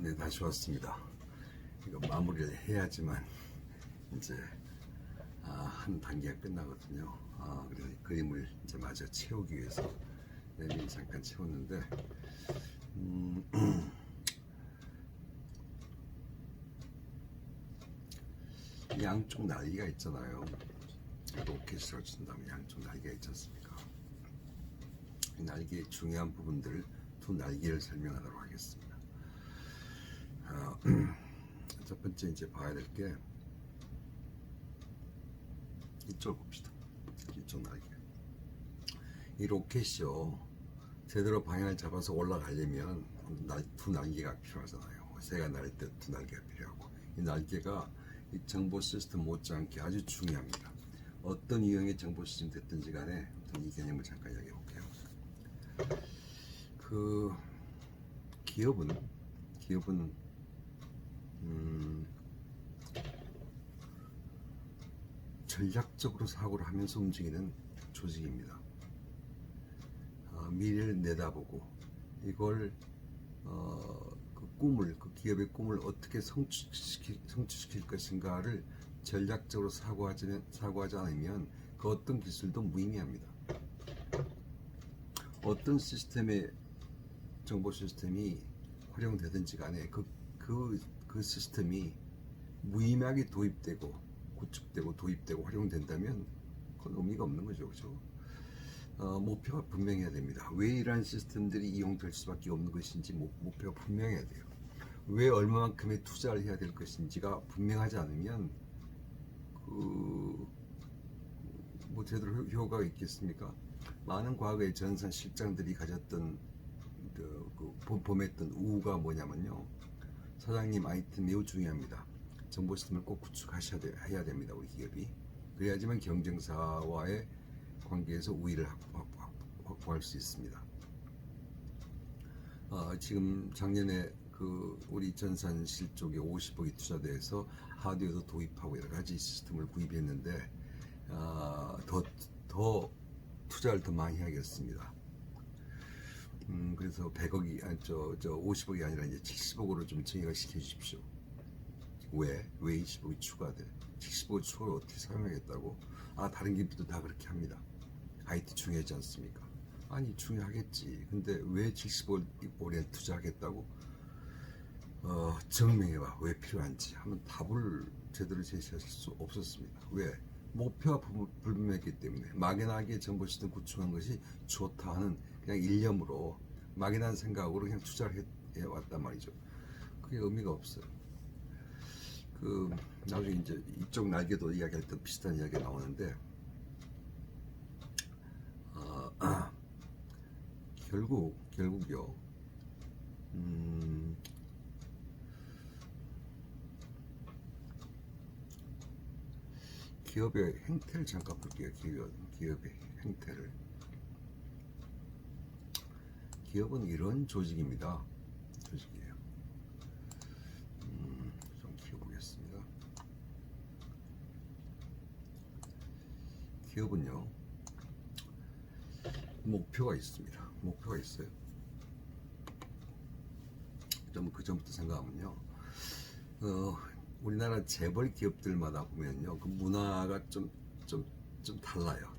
네, 다시 왔습니다. 이거 마무리를 해야지만 이제 한 단계가 끝나거든요. 그래서 그림을 이제 마저 채우기 위해서 내일 잠깐 채웠는데 양쪽 날개가 있잖아요. 로켓으로 친다면 양쪽 날개가 있지 않습니까? 이 날개의 중요한 부분들을 두 날개를 설명하도록 하겠습니다. 첫 번째 이제 봐야 될 게 이쪽을 봅시다. 이쪽 날개. 이 로켓이요, 제대로 방향을 잡아서 올라가려면 두 날개가 필요하잖아요. 새가 날 때 두 날개가 필요하고, 이 날개가 이 정보 시스템 못지않게 아주 중요합니다. 어떤 유형의 정보 시스템 됐든지 간에 이 개념을 잠깐 이야기해 볼게요. 그 기업은 전략적으로 사고를 하면서 움직이는 조직입니다. 미래를 내다보고 이걸 그 기업의 꿈을 어떻게 성취시킬 것인가를 전략적으로 사고하지 않으면 그 어떤 기술도 무의미합니다. 어떤 정보 시스템이 활용되든지 간에 그 시스템이 무의미하게 구축되고 도입되고 활용된다면 그건 의미가 없는 거죠. 그렇죠? 목표가 분명해야 됩니다. 왜 이러한 시스템들이 이용될 수밖에 없는 것인지 목표가 분명해야 돼요. 왜 얼마만큼의 투자를 해야 될 것인지가 분명하지 않으면 제대로 효과가 있겠습니까? 많은 과거의 전산 실장들이 가졌던 범했던 우가 뭐냐면요, 사장님 아이템 매우 중요합니다. 정보 시스템을 꼭 구축해야 됩니다. 우리 기업이. 그래야지만 경쟁사와의 관계에서 우위를 확보할 수 있습니다. 지금 작년에 우리 전산실 쪽에 50억이 투자돼서 하드웨어도 도입하고 여러 가지 시스템을 구입했는데 더 투자를 더 많이 해야겠습니다. 그래서 100억이 50억이 아니라 이제 70억으로 좀 증액을 시켜주십시오. 왜 20억이 추가돼? 70억 추가를 어떻게 사용하겠다고? 다른 기업도 다 그렇게 합니다. IT 중요하지 않습니까? 아니, 중요하겠지. 근데 왜 70억 올해 투자하겠다고? 증명해봐. 왜 필요한지 하면 답을 제대로 제시하실 수 없었습니다. 왜? 목표가 불분명했기 때문에. 막연하게 정보 시스템 구축한 것이 좋다 하는 그냥 일념으로, 막연한 생각으로 그냥 투자를 해왔단 말이죠. 그게 의미가 없어요. 나중에 이제 이쪽 날개도 이야기할 때 비슷한 이야기가 나오는데, 결국요, 기업의 행태를 잠깐 볼게요. 기업의 행태를. 기업은 이런 조직입니다. 조직이에요. 좀 키워보겠습니다. 기업은요, 목표가 있습니다. 목표가 있어요. 좀 그 전부터 생각하면요, 우리나라 재벌 기업들마다 보면요, 그 문화가 좀 달라요.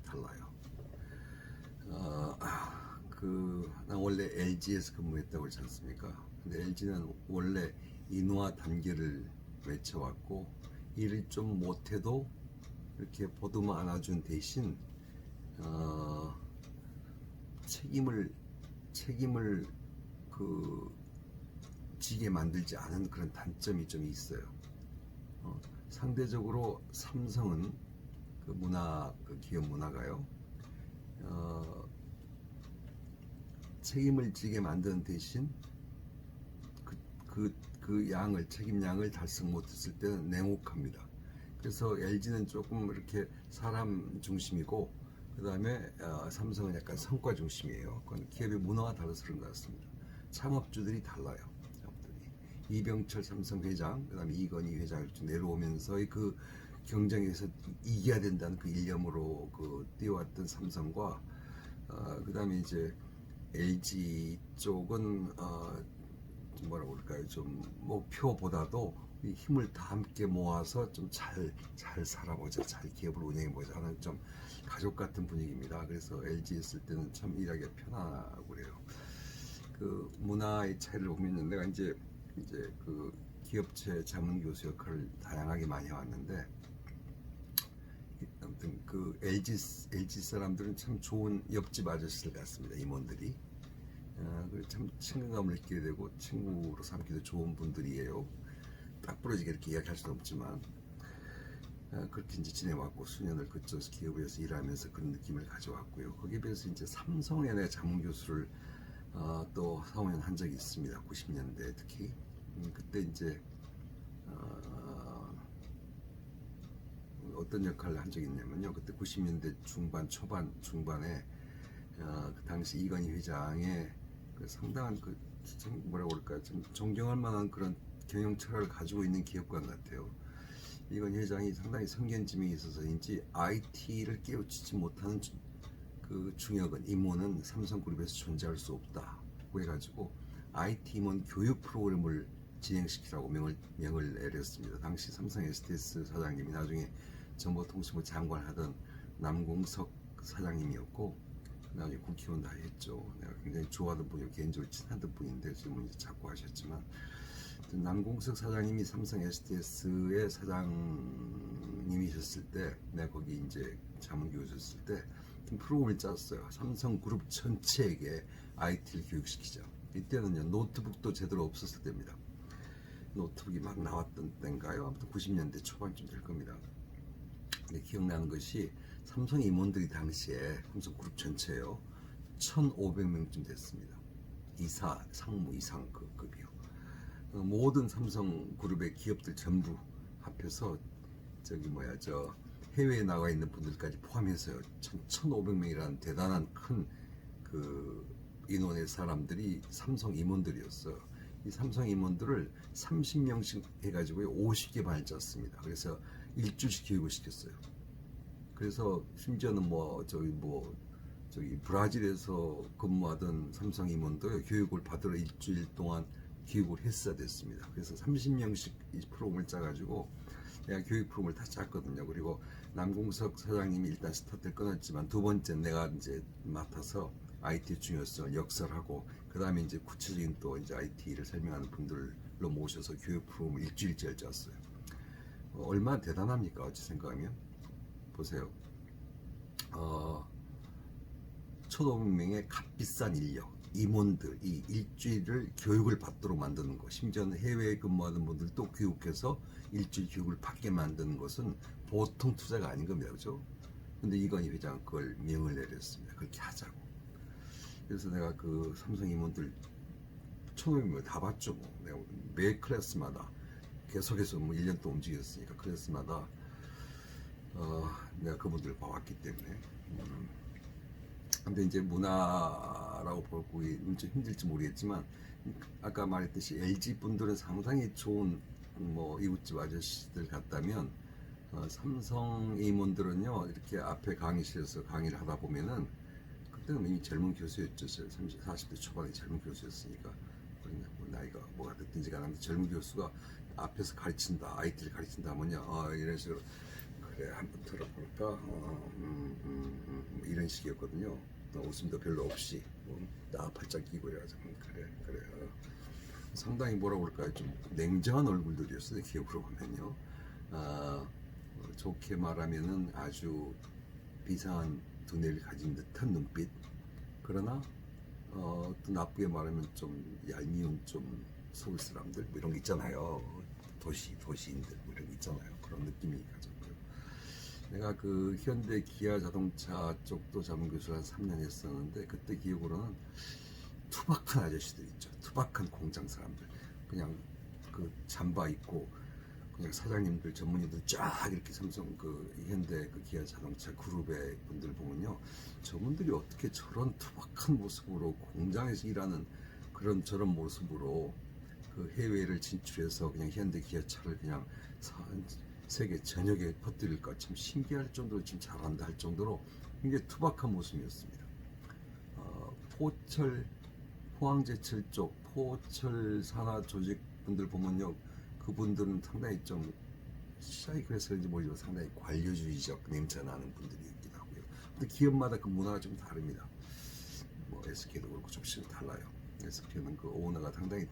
난 원래 LG에서 근무했다고 그러지 않습니까? 근데 LG는 원래 인화 단계를 외쳐왔고, 일을 좀 못해도 이렇게 보듬어 안아준 대신 책임을 지게 만들지 않은 그런 단점이 좀 있어요. 상대적으로 삼성은 기업 문화가요, 책임을 지게 만드는 대신 책임량을 달성 못했을 때는 냉혹합니다. 그래서 LG는 조금 이렇게 사람 중심이고, 그 다음에 삼성은 약간 성과 중심이에요. 그건 기업의 문화가 달라서 그런 것 같습니다. 창업주들이 달라요. 이병철 삼성 회장, 그 다음에 이건희 회장 이렇게 내려오면서의 그 경쟁에서 이겨야 된다는 그 일념으로 뛰어왔던 삼성과, 그 다음에 이제 LG 쪽은 뭐라고 그럴까요? 좀 목표보다도 이 힘을 다 함께 모아서 좀 잘 살아보자, 잘 기업을 운영해보자 하는 좀 가족 같은 분위기입니다. 그래서 LG 있을 때는 참 일하기가 편하고 그래요. 그 문화의 차이를 보면 내가 이제 그 기업체 자문 교수 역할을 다양하게 많이 해왔는데, 아무튼 그 LG 사람들은 참 좋은 옆집 아저씨들 같습니다. 임원들이. 참 친근감을 느끼게 되고 친구로 삼기도 좋은 분들이에요. 딱 부러지게 이렇게 이야기할 수는 없지만 그렇게 이제 지내왔고 수년을 그쪽 기업에서 일하면서 그런 느낌을 가져왔고요. 거기에 비해서 이제 삼성에 내가 자문 교수를 또 4, 5년 한 적이 있습니다. 90년대 특히 그때 이제 어떤 역할을 한 적이 있냐면요. 그때 90년대 중반 초반 중반에 그 당시 이건희 회장의 그 상당한 그 뭐라고 그럴까요? 좀 존경할 만한 그런 경영 철학을 가지고 있는 기업가 같아요. 이건희 회장이 상당히 성견지명이 있어서인지 IT를 깨우치지 못하는 그 중역은 임원은 삼성그룹에서 존재할 수 없다고 해가지고 IT 임원 교육 프로그램을 진행시키라고 명을 내렸습니다. 당시 삼성 STS 사장님이 나중에 정보통신부 장관하던 남공석 사장님이었고 나중에 국회의원 다 했죠. 내가 굉장히 좋아하던 분이고 개인적으로 친하던 분인데 지금은 이제 자꾸 하셨지만 남공석 사장님이 삼성 STS의 사장님이셨을 때 내가 거기 이제 자문 교수였을 때 프로그램을 짰어요. 삼성그룹 전체에게 IT를 교육시키자. 이때는요 노트북도 제대로 없었을 때입니다. 노트북이 막 나왔던 때인가요? 아무튼 90년대 초반쯤 될 겁니다. 근데 기억나는 것이 삼성 임원들이 당시에 삼성그룹 전체요 1,500명쯤 됐습니다. 이사, 상무 이상 그 급이요. 모든 삼성그룹의 기업들 전부 합해서 해외에 나가 있는 분들까지 포함해서요 1,500명이라는 대단한 큰 그 인원의 사람들이 삼성 임원들이었어요. 이 삼성 임원들을 30명씩 해가지고 50개 반을 짰습니다. 그래서 일주일씩 교육을 시켰어요. 그래서 심지어는 브라질에서 근무하던 삼성 임원도 교육을 받으러 일주일 동안 교육을 했어야 됐습니다. 그래서 30명씩 이 프로그램을 짜가지고 내가 교육 프로그램을 다 짰거든요. 그리고 남공석 사장님이 일단 스타트를 끊었지만 두 번째 내가 이제 맡아서 IT 중요성을 역설하고 그 다음에 이제 구체적인 또 이제 IT를 설명하는 분들로 모셔서 교육 프로그램을 일주일째 짰어요. 얼마나 대단합니까? 어찌 생각하면 보세요. 1,500명의 값비싼 인력 임원들이 일주일을 교육을 받도록 만드는 것, 심지어는 해외에 근무하는 분들도 교육해서 일주일 교육을 받게 만드는 것은 보통 투자가 아닌 겁니다. 그죠? 근데 이건희 회장은 그걸 명을 내렸습니다. 그렇게 하자고. 그래서 내가 그 삼성 임원들 1,500명 다 봤죠. 내가 매 클래스마다 계속해서 1년 동안 움직였으니까 클래스마다 내가 그분들을 봐왔기 때문에 근데 이제 문화라고 보기 좀 힘들지 모르겠지만 아까 말했듯이 LG 분들은 상당히 좋은 이웃집 아저씨들 같다면 삼성 임원들은요 이렇게 앞에 강의실에서 강의를 하다 보면은 그때는 이미 젊은 교수였죠. 30, 40대 초반에 젊은 교수였으니까 나이가 뭐가 됐든지 간에 젊은 교수가 앞에서 가르친다 IT를 가르친다 뭐냐 이런 식으로 그래 한번 들어볼까 이런 식이었거든요. 웃음도 별로 없이 나 팔짱 끼고 이래가지고 그래 상당히 뭐라고 그럴까요? 좀 냉정한 얼굴들이었어요. 기억으로 보면요. 좋게 말하면은 아주 비상한 두뇌를 가진 듯한 눈빛. 그러나 또 나쁘게 말하면 좀 얄미운 좀 서울 사람들 뭐 이런 게 있잖아요. 도시인들 뭐 이런 게 있잖아요. 그런 느낌이 가졌고요. 내가 그 현대 기아 자동차 쪽도 자문 교수를 한 3년 했었는데 그때 기억으로는 투박한 아저씨들 있죠. 투박한 공장 사람들. 그냥 그 잠바 입고 그냥 사장님들 전문의들 쫙 이렇게 삼성 그 현대 그 기아 자동차 그룹의 분들 보면요. 저분들이 어떻게 저런 투박한 모습으로 공장에서 일하는 저런 모습으로 그 해외를 진출해서 그냥 현대 기아차를 그냥 세계 전역에 퍼뜨릴까 참 신기할 정도로 지금 잘한다 할 정도로 굉장히 투박한 모습이었습니다. 포항제철 쪽 포철 산하 조직 분들 보면요, 그분들은 상당히 좀 시작이 그래서인지 모르지만 상당히 관료주의적 냄새 나는 분들이 있긴 하고요. 근데 기업마다 그 문화가 좀 다릅니다. 뭐 SK도 그렇고 조금씩 달라요. SK는 그 오너가 상당히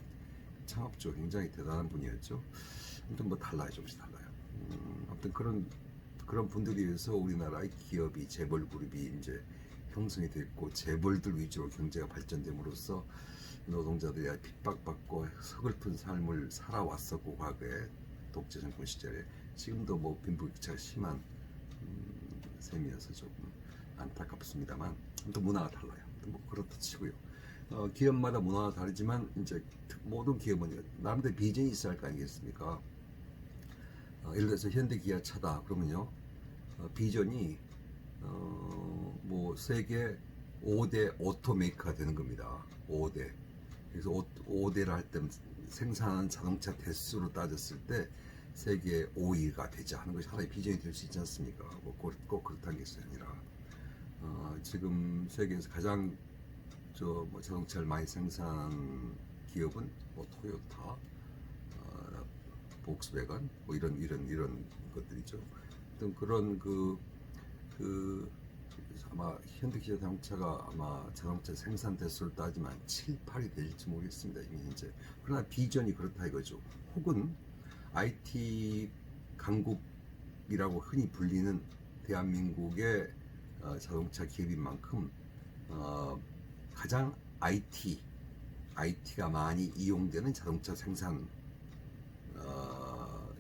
창업주 굉장히 대단한 분이었죠. 아무튼 뭐 달라요, 조금씩 달라요. 아무튼 그런 분들에 의해서 우리나라의 기업이 재벌 그룹이 이제 형성이 됐고 재벌들 위주로 경제가 발전됨으로써 노동자들이 핍박받고 서글픈 삶을 살아왔었고 과거에 독재 정권 시절에 지금도 뭐 빈부격차가 심한 셈이어서 조금 안타깝습니다만 또 문화가 달라요. 뭐 그렇다 치고요. 기업마다 문화가 다르지만 이제 모든 기업은 나름대로 비전이 있어야 할 거 아니겠습니까? 예를 들어서 현대기아차다 그러면요, 비전이 뭐 세계 5대 오토메이커가 되는 겁니다. 5대. 그래서 5대를 할 때 생산하는 자동차 대수로 따졌을 때 세계 5위가 되자 하는 것이 하나의 비전이 될 수 있지 않습니까? 뭐 꼭 그렇다는 것이 아니라 지금 세계에서 가장 뭐 자동차를 많이 생산하는 기업은 뭐 토요타, 복스웨건 뭐 이런 것들이죠. 어떤 그런 아마 현대기아 자동차가 아마 자동차 생산 대수를 따지면 7, 8이 될지 모르겠습니다. 이미 현재. 그러나 비전이 그렇다 이거죠. 혹은 IT 강국이라고 흔히 불리는 대한민국의 자동차 기업인 만큼 가장 IT가 많이 이용되는 자동차 생산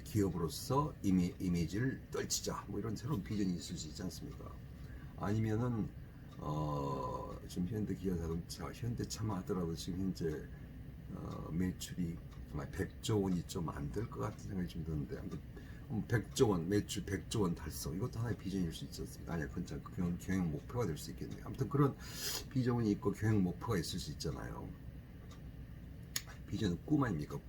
기업으로서 이미지를 떨치자 뭐 이런 새로운 비전이 있을 수 있지 않습니까? 아니면은 지금 현대기아 자동차, 현대차만 하더라도 지금 현재 매출이 정말 100조 원이 좀 안 될 것 같은 생각이 좀 드는데, 아무튼 100조 원 매출 100조 원 달성, 이것도 하나의 비전일 수 있지 않습니까? 아니야, 그건 경영 목표가 될 수 있겠네요. 아무튼 그런 비전이 있고 경영 목표가 있을 수 있잖아요. 비전은 꿈 아닙니까?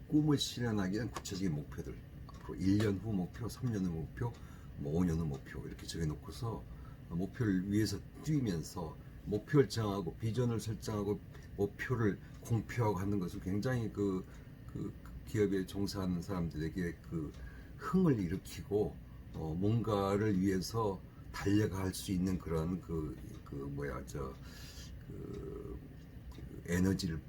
꿈을 실현하기 위한 구체적인 목표들, 앞으로 1년 후 목표, 3년 후 목표, 뭐 5년 후 목표 이렇게 정해놓고서 목표를 위해서 뛰면서 목표를 정하고 비전을 설정하고 목표를 공표하고 하는 것을 굉장히 그 기업에 종사하는 사람들에게 그 흥을 일으키고 뭔가를 위해서 달려갈 수 있는 그런 에너지를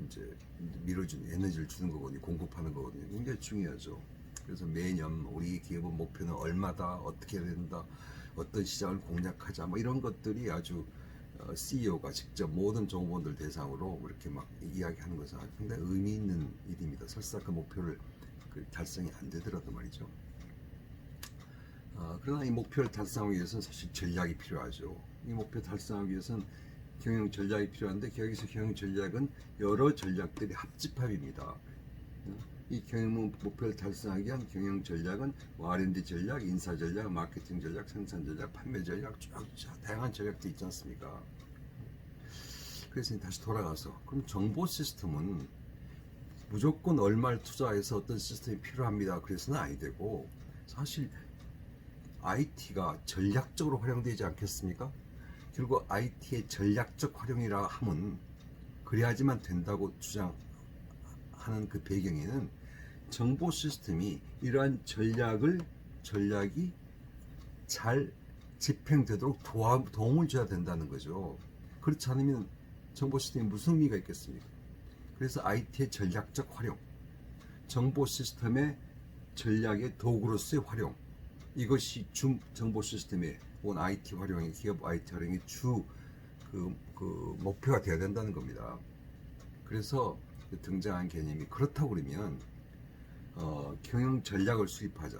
이제 밀어주는 에너지를 주는 거거든요. 공급하는 거거든요. 굉장히 중요하죠. 그래서 매년 우리 기업의 목표는 얼마다, 어떻게 해야 된다, 어떤 시장을 공략하자, 뭐 이런 것들이 아주 CEO가 직접 모든 종업원들 대상으로 이렇게 막 이야기하는 것은 상당히 의미 있는 일입니다. 설사 그 목표를 달성이 안 되더라도 말이죠. 그러나 이 목표를 달성하기 위해서는 사실 전략이 필요하죠. 이 목표 달성하기 위해서는 경영 전략이 필요한데, 여기서 경영 전략은 여러 전략들이 합집합입니다. 이 경영 목표를 달성하기 위한 경영 전략은 R&D 전략, 인사 전략, 마케팅 전략, 생산 전략, 판매 전략, 쭉 다양한 전략도 있지 않습니까? 그래서 다시 돌아가서, 그럼 정보 시스템은 무조건 얼마를 투자해서 어떤 시스템이 필요합니다, 그래서는 아니 되고, 사실 IT가 전략적으로 활용되지 않겠습니까? 결국 IT의 전략적 활용이라 하면 그래야지만 된다고 주장하는 그 배경에는 정보 시스템이 이러한 전략이 잘 집행되도록 도움을 줘야 된다는 거죠. 그렇지 않으면 정보 시스템이 무슨 의미가 있겠습니까? 그래서 IT의 전략적 활용, 정보 시스템의 전략의 도구로서의 활용, 이것이 정보 시스템의 혹은 IT 활용의, 기업 IT 활용의 목표가 되어야 된다는 겁니다. 그래서 등장한 개념이, 그렇다고 그러면 경영 전략을 수립하자,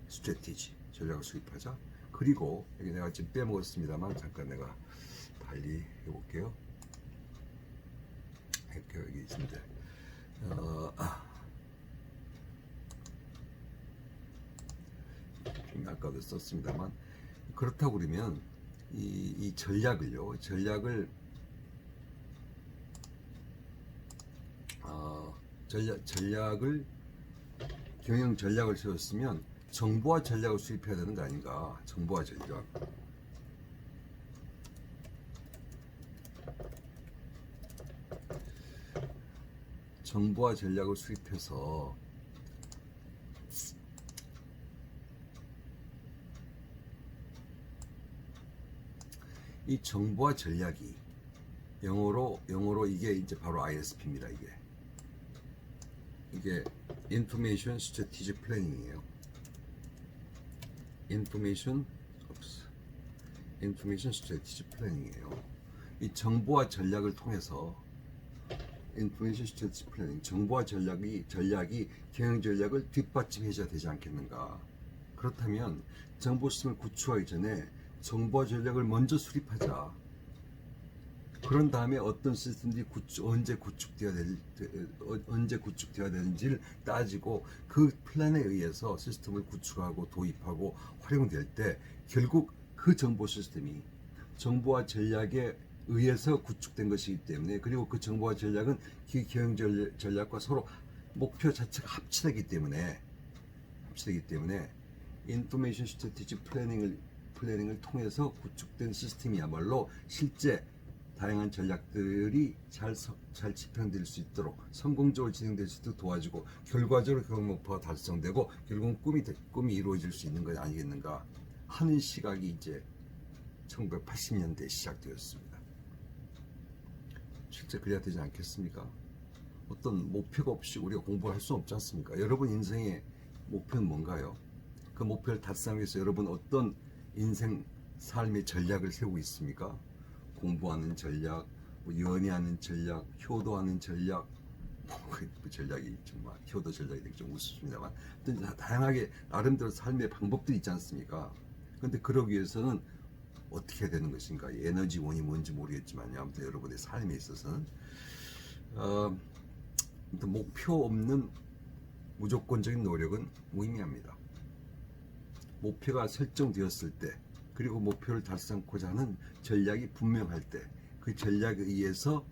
스트래티지 전략을 수립하자. 그리고 여기 내가 지금 빼먹었습니다만 잠깐 내가 달리 해볼게요. 여기 있습니다. 아까도 썼습니다만, 그렇다고 그러면 이 전략을 경영 전략을 세웠으면 정보화 전략을 수립해야 되는 거 아닌가? 정보화 전략. 정보와 전략을 수립해서 이 정보와 전략이 영어로 이게 이제 바로 ISP입니다. 이게 Information Strategic Planning이에요. Information Strategic Planning이에요. 이 정보와 전략을 통해서 Information Strategic Planning, 정보와 전략이 경영 전략을 뒷받침해줘야 되지 않겠는가? 그렇다면 정보 시스템을 구축하기 전에 정보와 전략을 먼저 수립하자. 그런 다음에 어떤 시스템들이 언제 구축되어야 되는지를 따지고 그 플랜에 의해서 시스템을 구축하고 도입하고 활용될 때 결국 그 정보 시스템이 정보와 전략에 의해서 구축된 것이기 때문에, 그리고 그 정보와 전략은 그 경영 전략과 서로 목표 자체가 합치되기 때문에 인포메이션 스트래티지 플래닝을 통해서 구축된 시스템이야말로 실제 다양한 전략들이 잘 집행될 수 있도록 성공적으로 진행될 수 있도록 도와주고 결과적으로 경영 목표가 달성되고 결국은 꿈이 이루어질 수 있는 것 아니겠는가 하는 시각이 이제 1980년대에 시작되었습니다. 실제 그래야 되지 않겠습니까? 어떤 목표가 없이 우리가 공부를 할 수 없지 않습니까? 여러분 인생의 목표는 뭔가요? 그 목표를 달성하기 위해서 여러분 어떤 인생 삶의 전략을 세우고 있습니까? 공부하는 전략, 연애하는 전략, 효도하는 전략, 그 전략이 정말 효도 전략이 되게 좀 우습습니다만, 다양하게 나름대로 삶의 방법들이 있지 않습니까? 그런데 그러기 위해서는 어떻게 해야 되는 것인가? 에너지원이 뭔지 모르겠지만 아무튼 여러분의 삶에 있어서는 목표 없는 무조건적인 노력은 무의미합니다. 목표가 설정되었을 때, 그리고 목표를 달성하고자 하는 전략이 분명할 때, 그 전략에 의해서,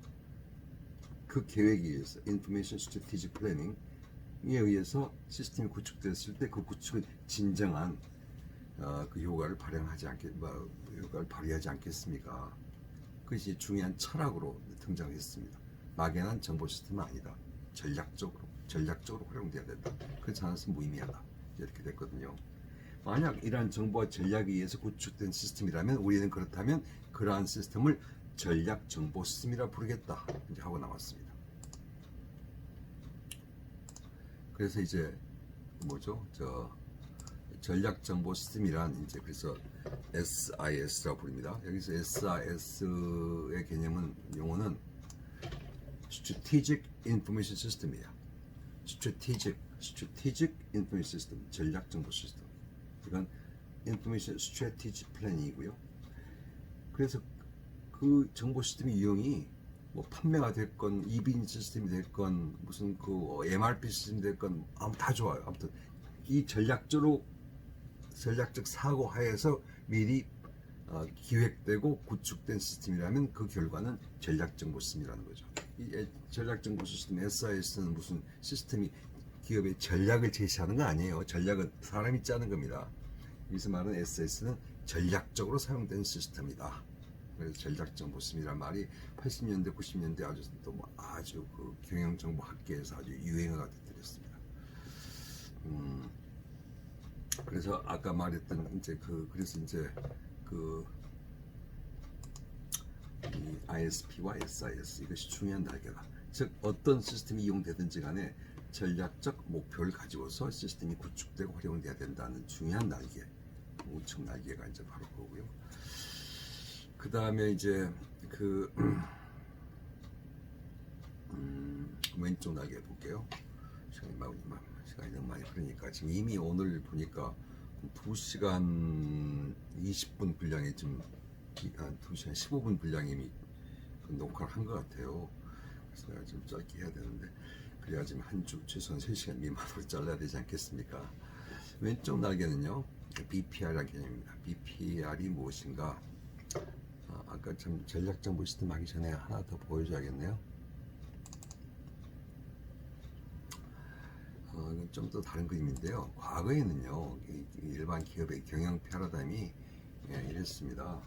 그 계획에 의해서, Information Strategic Planning에 의해서 시스템이 구축되었을 때 그 구축은 진정한 그 효과를 발휘하지 않겠습니까? 그것이 중요한 철학으로 등장했습니다. 막연한 정보 시스템은 아니다. 전략적으로 활용돼야 된다. 그렇지 않아서 무의미하다. 이렇게 됐거든요. 만약 이러한 정보와 전략에 의해서 구축된 시스템이라면 우리는 그렇다면 그러한 시스템을 전략 정보 시스템이라 부르겠다 이제 하고 나왔습니다. 그래서 이제 전략 정보 시스템이란 이제 그래서 SIS라고 부릅니다. 여기서 SIS의 개념은 용어는 Strategic Information System이에요. Strategic Information System, 전략 정보 시스템. 이건 Information Strategy Planning이고요. 그래서 그 정보 시스템의 이용이 판매가 됐건 이빈 시스템이 됐건 무슨 그 MRP 시스템이 됐건 다 좋아요. 아무튼 이 전략적 사고 하에서 미리 기획되고 구축된 시스템이라면 그 결과는 전략 정보 시스템이라는 거죠. 이 전략 정보 시스템 SIS는 무슨 시스템이 기업의 전략을 제시하는 건 아니에요. 전략은 사람이 짜는 겁니다. 여기서 말하는 SIS는 전략적으로 사용된 시스템이다. 그래서 전략 정보 시스템이란 말이 80년대, 90년대 아주 그 경영 정보 학계에서 아주 유행어가 되었습니다. 그래서 아까 말했던 그래서 이 ISP와 SIS 이것이 중요한 날개다. 즉 어떤 시스템이 이용되든지 간에 전략적 목표를 가지고서 시스템이 구축되고 활용돼야 된다는 중요한 날개, 우측 날개가 이제 바로 그거고요. 그 다음에 이제 왼쪽 날개 볼게요. 시간이 너무 많이 흐르니까 지금 이미 오늘 보니까 2시간 20분 분량이 좀 2시간 15분 분량이 이미 녹화를 한 것 같아요. 그래서 내가 좀 짧게 해야 되는데 그래야 지금 한 주 최소한 3시간 미만으로 잘라야 되지 않겠습니까? 왼쪽 날개는요 BPR이라는 개념입니다. BPR이 무엇인가? 아까 좀 전략 정보 시스템 하기 전에 하나 더 보여줘야겠네요. 이건 좀 더 다른 그림인데요. 과거에는요 일반 기업의 경영 패러다임이 이랬습니다.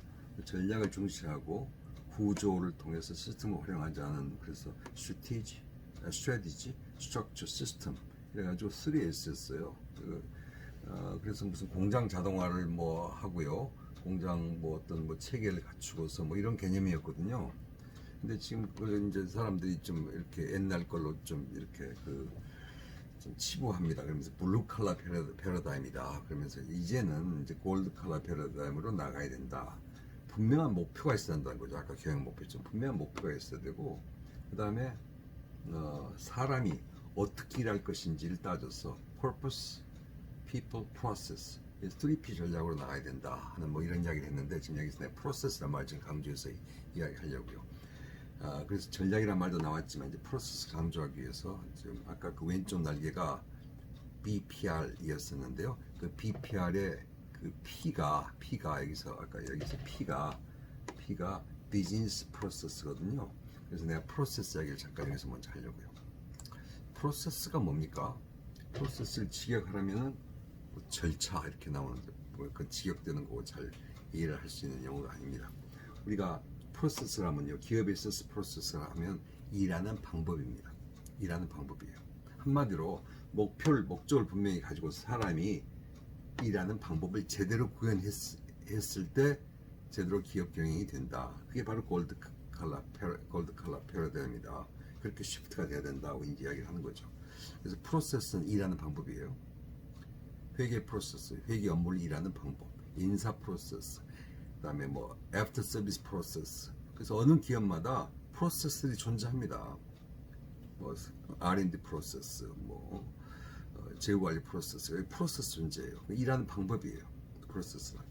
전략을 중시하고 구조를 통해서 시스템을 활용하지 않은, 그래서 strategy, strategy, structure, system 이래가지고 3S였어요. 그래서 무슨 공장 자동화를 뭐 하고요, 공장 뭐 어떤 뭐 체계를 갖추고서 뭐 이런 개념이었거든요. 근데 지금 그걸 이제 사람들이 좀 이렇게 옛날 걸로 좀 이렇게 좀 치부합니다. 그러면서 블루 칼라 패러다임이다. 그러면서 이제는 이제 골드 칼라 패러다임으로 나가야 된다. 분명한 목표가 있어야 한다는 거죠. 아까 경영 목표처럼 분명한 목표가 있어야 되고, 그 다음에 사람이 어떻게 일할 것인지를 따져서 purpose, people, process 3P 전략으로 나가야 된다 하는 뭐 이런 이야기를 했는데, 지금 여기서 내 process란 말 지금 강조해서 이야기하려고요. 그래서 전략이란 말도 나왔지만 이제 프로세스 강조하기 위해서 지금 아까 그 왼쪽 날개가 BPR이었었는데요. 그 BPR의 그 P가 여기서 아까 여기서 P가 비즈니스 프로세스거든요. 그래서 내가 프로세스 이야기를 잠깐 여기서 먼저 하려고요. 프로세스가 뭡니까? 프로세스를 직역하려면은 뭐 절차 이렇게 나오는데 그 직역되는 거고 잘 이해를 할 수 있는 영어가 아닙니다. 우리가 프로세스라면요, 기업에 있어서 프로세스를 하면 일하는 방법입니다. 일하는 방법이에요. 한마디로 목적을 분명히 가지고 사람이 일하는 방법을 제대로 구현했을 때 제대로 기업 경영이 된다. 그게 바로 골드 칼라 패러다임이다. 그렇게 시프트가 돼야 된다고 이제 이야기를 하는 거죠. 그래서 프로세스는 일하는 방법이에요. 회계 프로세스, 회계 업무를 일하는 방법, 인사 프로세스, 그다음에 뭐 애프터 서비스 프로세스. 그래서 어느 기업마다 프로세스들이 존재합니다. 뭐 R&D 프로세스, 뭐 재고 관리 프로세스, 여기 프로세스 존재해요. 일하는 방법이에요. 프로세스는.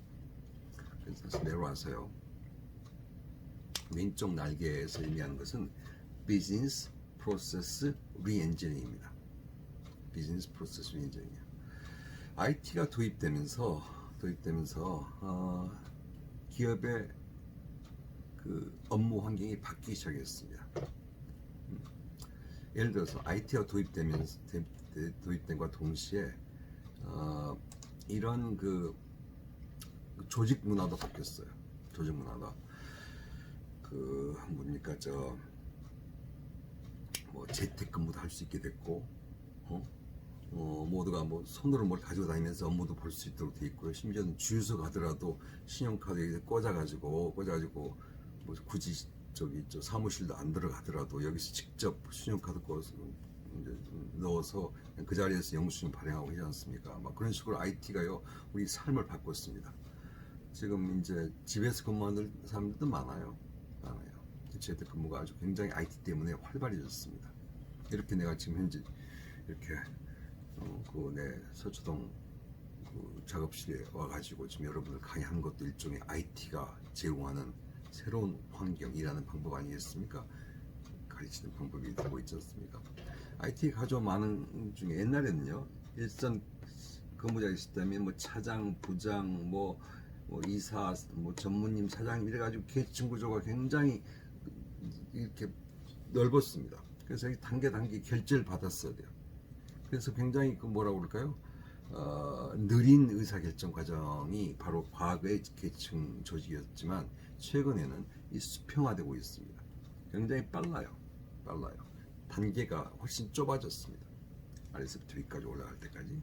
그래서 다시 내려와서요. 왼쪽 날개에서 의미하는 것은 비즈니스 프로세스 리엔지니어링입니다. 비즈니스 프로세스 리엔지니어링. IT가 도입되면서 기업의 그 업무 환경이 바뀌기 시작했습니다. 예를 들어서 IT가 도입된과 동시에 이런 그 조직 문화도 바뀌었어요. 조직 문화가 그 뭡니까 뭐 재택근무도 할 수 있게 됐고, 모두가 뭐 손으로 뭘 가지고 다니면서 업무도 볼 수 있도록 돼 있고요. 심지어는 주유소 가더라도 신용카드 꽂아가지고 뭐 굳이 사무실도 안 들어가더라도 여기서 직접 신용카드 넣어서 그 자리에서 영수증 발행하고 하지 않습니까? 막 그런 식으로 IT가요 우리 삶을 바꿨습니다. 지금 이제 집에서 근무하는 사람들도 많아요. 재택근무가 아주 굉장히 IT 때문에 활발해졌습니다. 이렇게 내가 지금 현재 이렇게 그 내 서초동 그 작업실에 와가지고 지금 여러분들 강의하는 것도 일종의 IT가 제공하는 새로운 환경, 일하는 방법 아니겠습니까? 가르치는 방법이 되고 있지 않습니까? IT 가져 많은 중에 옛날에는요, 일선 근무자 있었다면 뭐 차장, 부장, 뭐 이사, 뭐 전무님, 사장님 이래가지고 계층 구조가 굉장히 이렇게 넓었습니다. 그래서 단계 결제를 받았어야 돼요. 그래서 굉장히 그 뭐라고 그럴까요? 느린 의사결정 과정이 바로 과거의 계층 조직이었지만 최근에는 이 수평화되고 있습니다. 굉장히 빨라요. 단계가 훨씬 좁아졌습니다. 아래서부터 위까지 올라갈 때까지.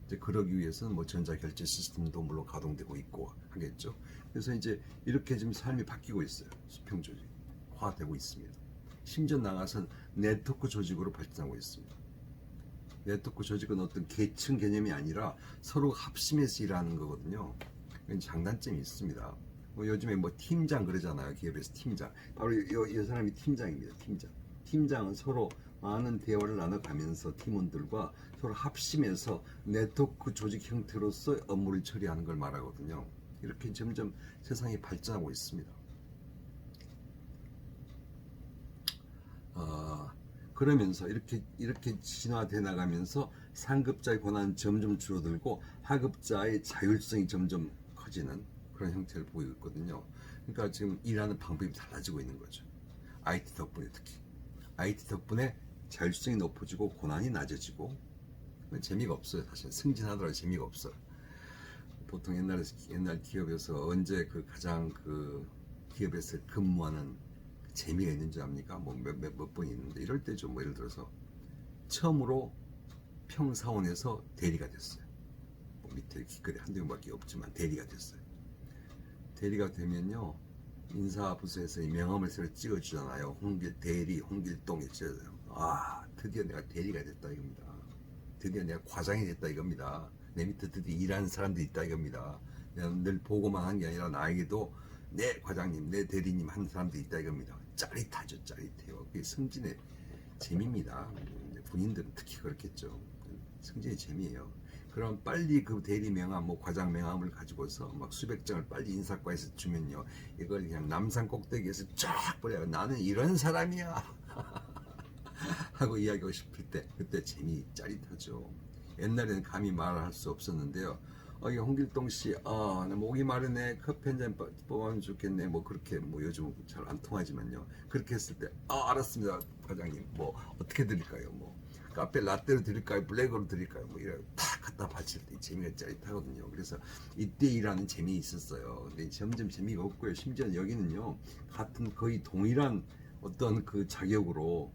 이제 그러기 위해서는 뭐 전자결제 시스템도 물론 가동되고 있고 하겠죠. 그래서 이제 이렇게 지금 삶이 바뀌고 있어요. 수평 조직화되고 있습니다. 심지어 나가선 네트워크 조직으로 발전하고 있습니다. 네트워크 조직은 어떤 계층 개념이 아니라 서로 합심해서 일하는 거거든요. 장단점이 있습니다. 뭐 요즘에 뭐 팀장 그러잖아요. 기업에서 팀장. 바로 이 사람이 팀장입니다. 팀장은 서로 많은 대화를 나눠가면서 팀원들과 서로 합심해서 네트워크 조직 형태로서 업무를 처리하는 걸 말하거든요. 이렇게 점점 세상이 발전하고 있습니다. 그러면서 이렇게 진화돼 나가면서 상급자의 권한은 점점 줄어들고 하급자의 자율성이 점점 커지는 그런 형태를 보이고 있거든요. 그러니까 지금 일하는 방법이 달라지고 있는 거죠. IT 덕분에 특히. IT 덕분에 자율성이 높아지고 권한이 낮아지고 재미가 없어요. 사실 승진하더라도 재미가 없어요. 보통 옛날 기업에서 언제 그 가장 그 기업에서 근무하는 재미가 있는 줄 압니까? 뭐 몇 번 있는데 이럴 때 좀 뭐 예를 들어서 처음으로 평사원에서 대리가 됐어요. 뭐 밑에 기끌이 한두 명밖에 없지만 대리가 됐어요. 대리가 되면요 인사부서에서 이 명함을 새로 찍어주잖아요. 대리 홍길동 찍어요. 아 드디어 내가 대리가 됐다 이겁니다. 드디어 내가 과장이 됐다 이겁니다. 내 밑에 드디어 일하는 사람들이 있다 이겁니다. 내가 늘 보고만 한 게 아니라 나에게도 내 과장님, 내 대리님 한 사람들이 있다 이겁니다. 짜릿하죠, 짜릿해요. 그게 승진의 재미입니다. 군인들은 특히 그렇겠죠. 승진의 재미예요. 그럼 빨리 그 대리 명함, 뭐 과장 명함을 가지고서 막 수백 장을 빨리 인사과에서 주면요, 이걸 그냥 남산 꼭대기에서 쫙 버려요. 나는 이런 사람이야 하고 이야기하고 싶을 때, 그때 재미 짜릿하죠. 옛날에는 감히 말할 수 없었는데요. 이 홍길동 씨, 나 목이 마르네. 커피 한 잔 뽑으면 좋겠네. 뭐 그렇게 뭐 요즘 잘 안 통하지만요. 그렇게 했을 때, 알았습니다, 과장님. 뭐 어떻게 드릴까요? 뭐 카페 라떼로 드릴까요? 블랙으로 드릴까요? 뭐 이래 탁 갖다 바칠 때 재미가 짜릿하거든요. 그래서 이때 일하는 재미 있었어요. 근데 점점 재미가 없고요. 심지어 여기는요, 같은 거의 동일한 어떤 그 자격으로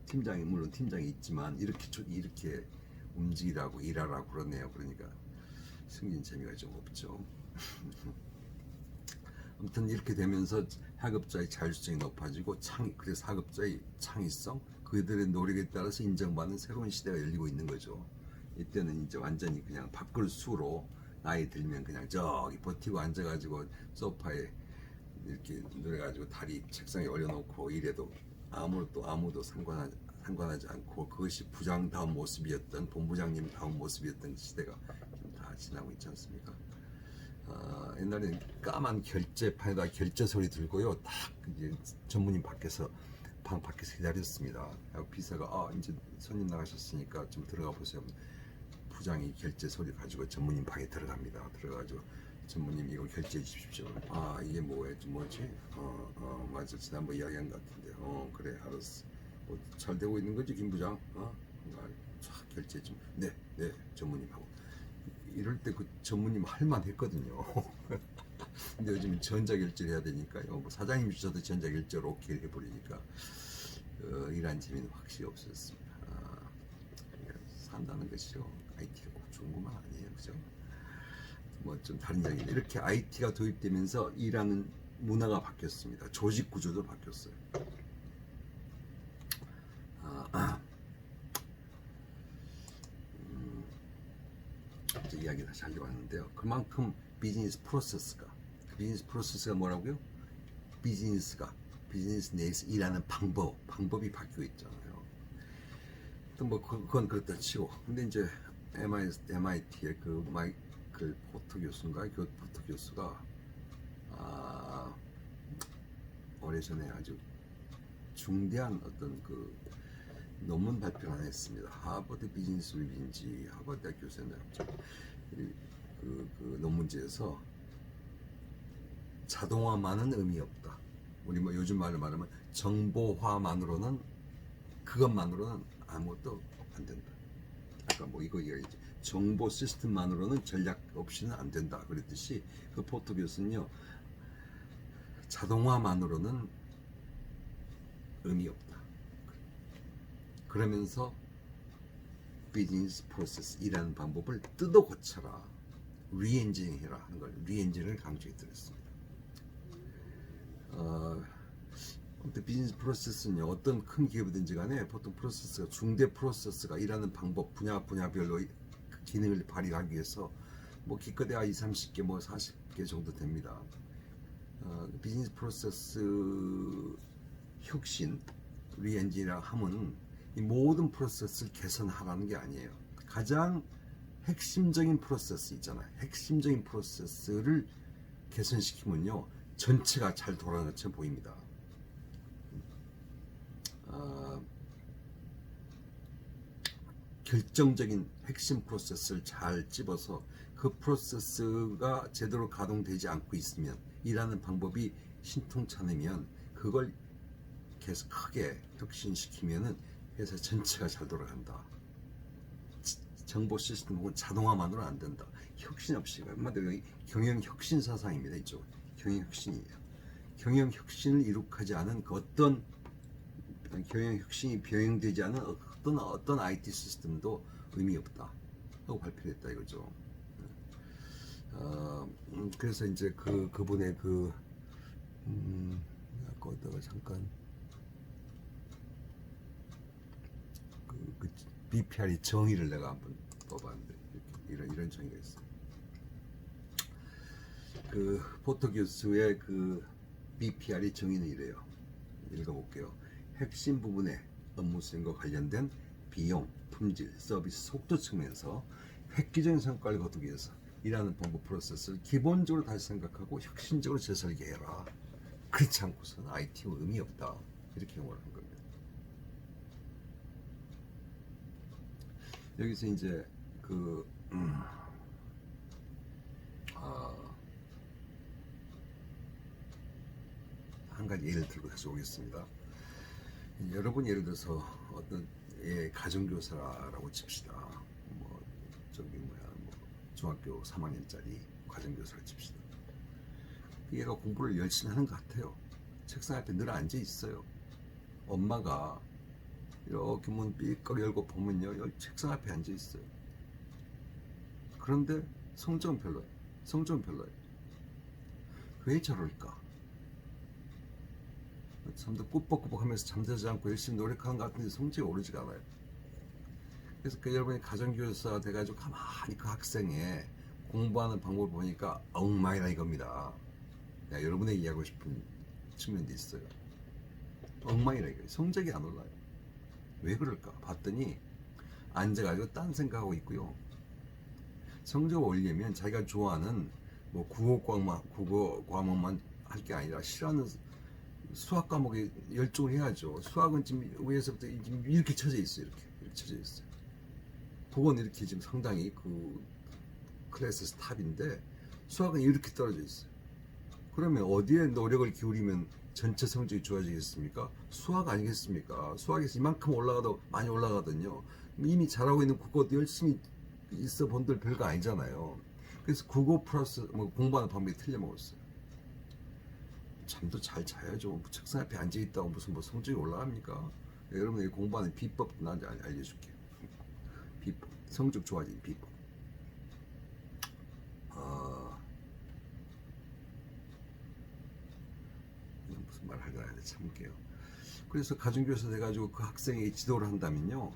팀장이 물론 팀장이 있지만 이렇게 움직이라고 일하라고 그러네요. 그러니까 승진 재미가 좀 없죠. 아무튼 이렇게 되면서 하급자의 자율성이 높아지고 그래서 하급자의 창의성, 그들의 노력에 따라서 인정받는 새로운 시대가 열리고 있는 거죠. 이때는 이제 완전히 그냥 밥그릇 수로 나이 들면 그냥 저기 버티고 앉아가지고 소파에 이렇게 누워가지고 다리 책상에 올려놓고 이래도 아무도 상관하지 않고, 그것이 부장다운 모습이었던, 본부장님 다운 모습이었던 시대가 다 지나고 있지 않습니까? 옛날에는 까만 결제판에다 결제 소리 들고요, 딱 이제 전무님 방 밖에서 기다렸습니다. 비서가 이제 손님 나가셨으니까 좀 들어가 보세요. 부장이 결제 소리 가지고 전무님 방에 들어갑니다. 들어가지고 전무님 이거 결제해 주십시오. 이게 뭐지? 맞아, 지난번 이야기한 것 같은데. 그래, 알았어. 뭐 잘 되고 있는 거지, 김 부장? 쫙 결제 좀. 네, 전무님 하고. 이럴 때 그 전무님 할만 했거든요. 근데 요즘 전자결제를 해야 되니까요. 뭐 사장님 주셔도 전자결제로 오케이 해버리니까 일한 재미는 확실히 없어졌습니다. 산다는 것이죠. IT가 꼭 좋은 것만 아니에요, 그죠? 뭐 좀 다른 이야기인데, 이렇게 IT가 도입되면서 일하는 문화가 바뀌었습니다. 조직 구조도 바뀌었어요. 이제 이야기 다시 하려고 하는데요. 그만큼 비즈니스 프로세스가 뭐라고요? 비즈니스 내에서 일하는 방법이 바뀌고 있잖아요. 또 뭐 그건 그렇다 치고, 근데 이제 MIT의 그 마이클 포터 교수가 오래전에 아주 중대한 어떤 그 논문 발표를 하나 했습니다. 하버드 비즈니스 리뷰인지 하버드 대학 교수였나요? 그 논문지에서 자동화만은 의미 없다. 우리 뭐 요즘 말로 말하면 그것만으로는 아무것도 안 된다. 아까 뭐 이거 얘기했지. 정보 시스템만으로는 전략 없이는 안 된다. 그랬듯이 그 포터 교수는요, 자동화만으로는 의미 없다. 그러면서 비즈니스 프로세스, 일하는 방법을 뜯어 고쳐라, 리엔지닝 해라 하는 걸, 리엔지닝을 강조해 드렸습니다. 비즈니스 프로세스는요, 어떤 큰 기업이든지 간에 보통 프로세스가, 중대 프로세스가 일하는 방법, 분야별로 그 기능을 발휘하기 위해서 뭐 기껏해야 20-30개 뭐 40개 정도 됩니다. 비즈니스 프로세스 혁신, 리엔지닝이라 하면 이 모든 프로세스를 개선하라는 게 아니에요. 가장 핵심적인 프로세스 있잖아요. 핵심적인 프로세스를 개선시키면요, 전체가 잘 돌아가는 것처럼 보입니다. 결정적인 핵심 프로세스를 잘 집어서 그 프로세스가 제대로 가동되지 않고 있으면, 일하는 방법이 신통찮으면 그걸 계속 크게 혁신시키면은 회사 전체가 잘 돌아간다. 정보 시스템 혹은 자동화만으로는 안 된다. 혁신 없이, 한마디로 경영 혁신 사상입니다. 이쪽 경영 혁신이에요. 경영 혁신을 이룩하지 않은 그 어떤 경영 혁신이 병행되지 않은 어떤 IT 시스템도 의미 없다 하고 발표했다 이거죠. 그래서 이제 그분의 거기다가 잠깐 그 BPR의 정의를 내가 한번 써봤는데 이런 정의가 있어요. 그 포터 교수의 그 BPR의 정의는 이래요. 읽어볼게요. 핵심 부분의 업무 수행과 관련된 비용, 품질, 서비스, 속도 측면에서 획기적인 성과를 거두기 위해서 일하는 방법 프로세스를 기본적으로 다시 생각하고 혁신적으로 재설계해라. 그렇지 않고서는 IT는 의미 없다. 이렇게 용어를 한 겁니다. 여기서 이제 한 가지 예를 들고 다시 오겠습니다. 여러분 예를 들어서 어떤 가정교사라고 칩시다. 뭐 중학교 3학년짜리 가정교사를 칩시다. 얘가 공부를 열심히 하는 것 같아요. 책상 앞에 늘 앉아 있어요. 엄마가 이렇게 문 삐걱 열고 보면요, 책상 앞에 앉아 있어요. 그런데 성적은 별로예요. 성적은 별로예요. 왜 저럴까? 참도 꾸벅꾸벅하면서 잠자지 않고 열심히 노력하는 것 같은데 성적이 오르지가 않아요. 그래서 여러분이 가정교사 돼가지고 가만히 그 학생의 공부하는 방법을 보니까 엉망이라 이겁니다. 여러분에게 이해하고 싶은 측면도 있어요. 엉망이라 이거예요. 성적이 안 올라요. 왜 그럴까? 봤더니 앉아가지고 딴 생각하고 있고요. 성적을 올리려면 자기가 좋아하는 뭐 국어 과목만 할 게 아니라 싫어하는 수학 과목에 열중을 해야죠. 수학은 지금 위에서부터 이렇게 쳐져 있어요. 이렇게 쳐져 있어요. 국어는 이렇게 지금 상당히 그 클래스에서 탑인데 수학은 이렇게 떨어져 있어요. 그러면 어디에 노력을 기울이면 전체 성적이 좋아지겠습니까? 수학 아니겠습니까? 수학에서 이만큼 올라가도 많이 올라가거든요. 이미 잘하고 있는 국어도 열심히 있어 본들 별거 아니잖아요. 그래서 국어 플러스 공부하는 방법이 틀려먹었어요. 잠도 잘 자야죠. 책상 앞에 앉아 있다고 무슨 성적이 올라갑니까? 여러분들이 공부하는 비법도 나한테 알려줄게요. 비법, 성적 좋아지는 비법. 무슨 말 하려고 하는데 참을게요. 그래서 가정교사 돼가지고 그 학생이 지도를 한다면요,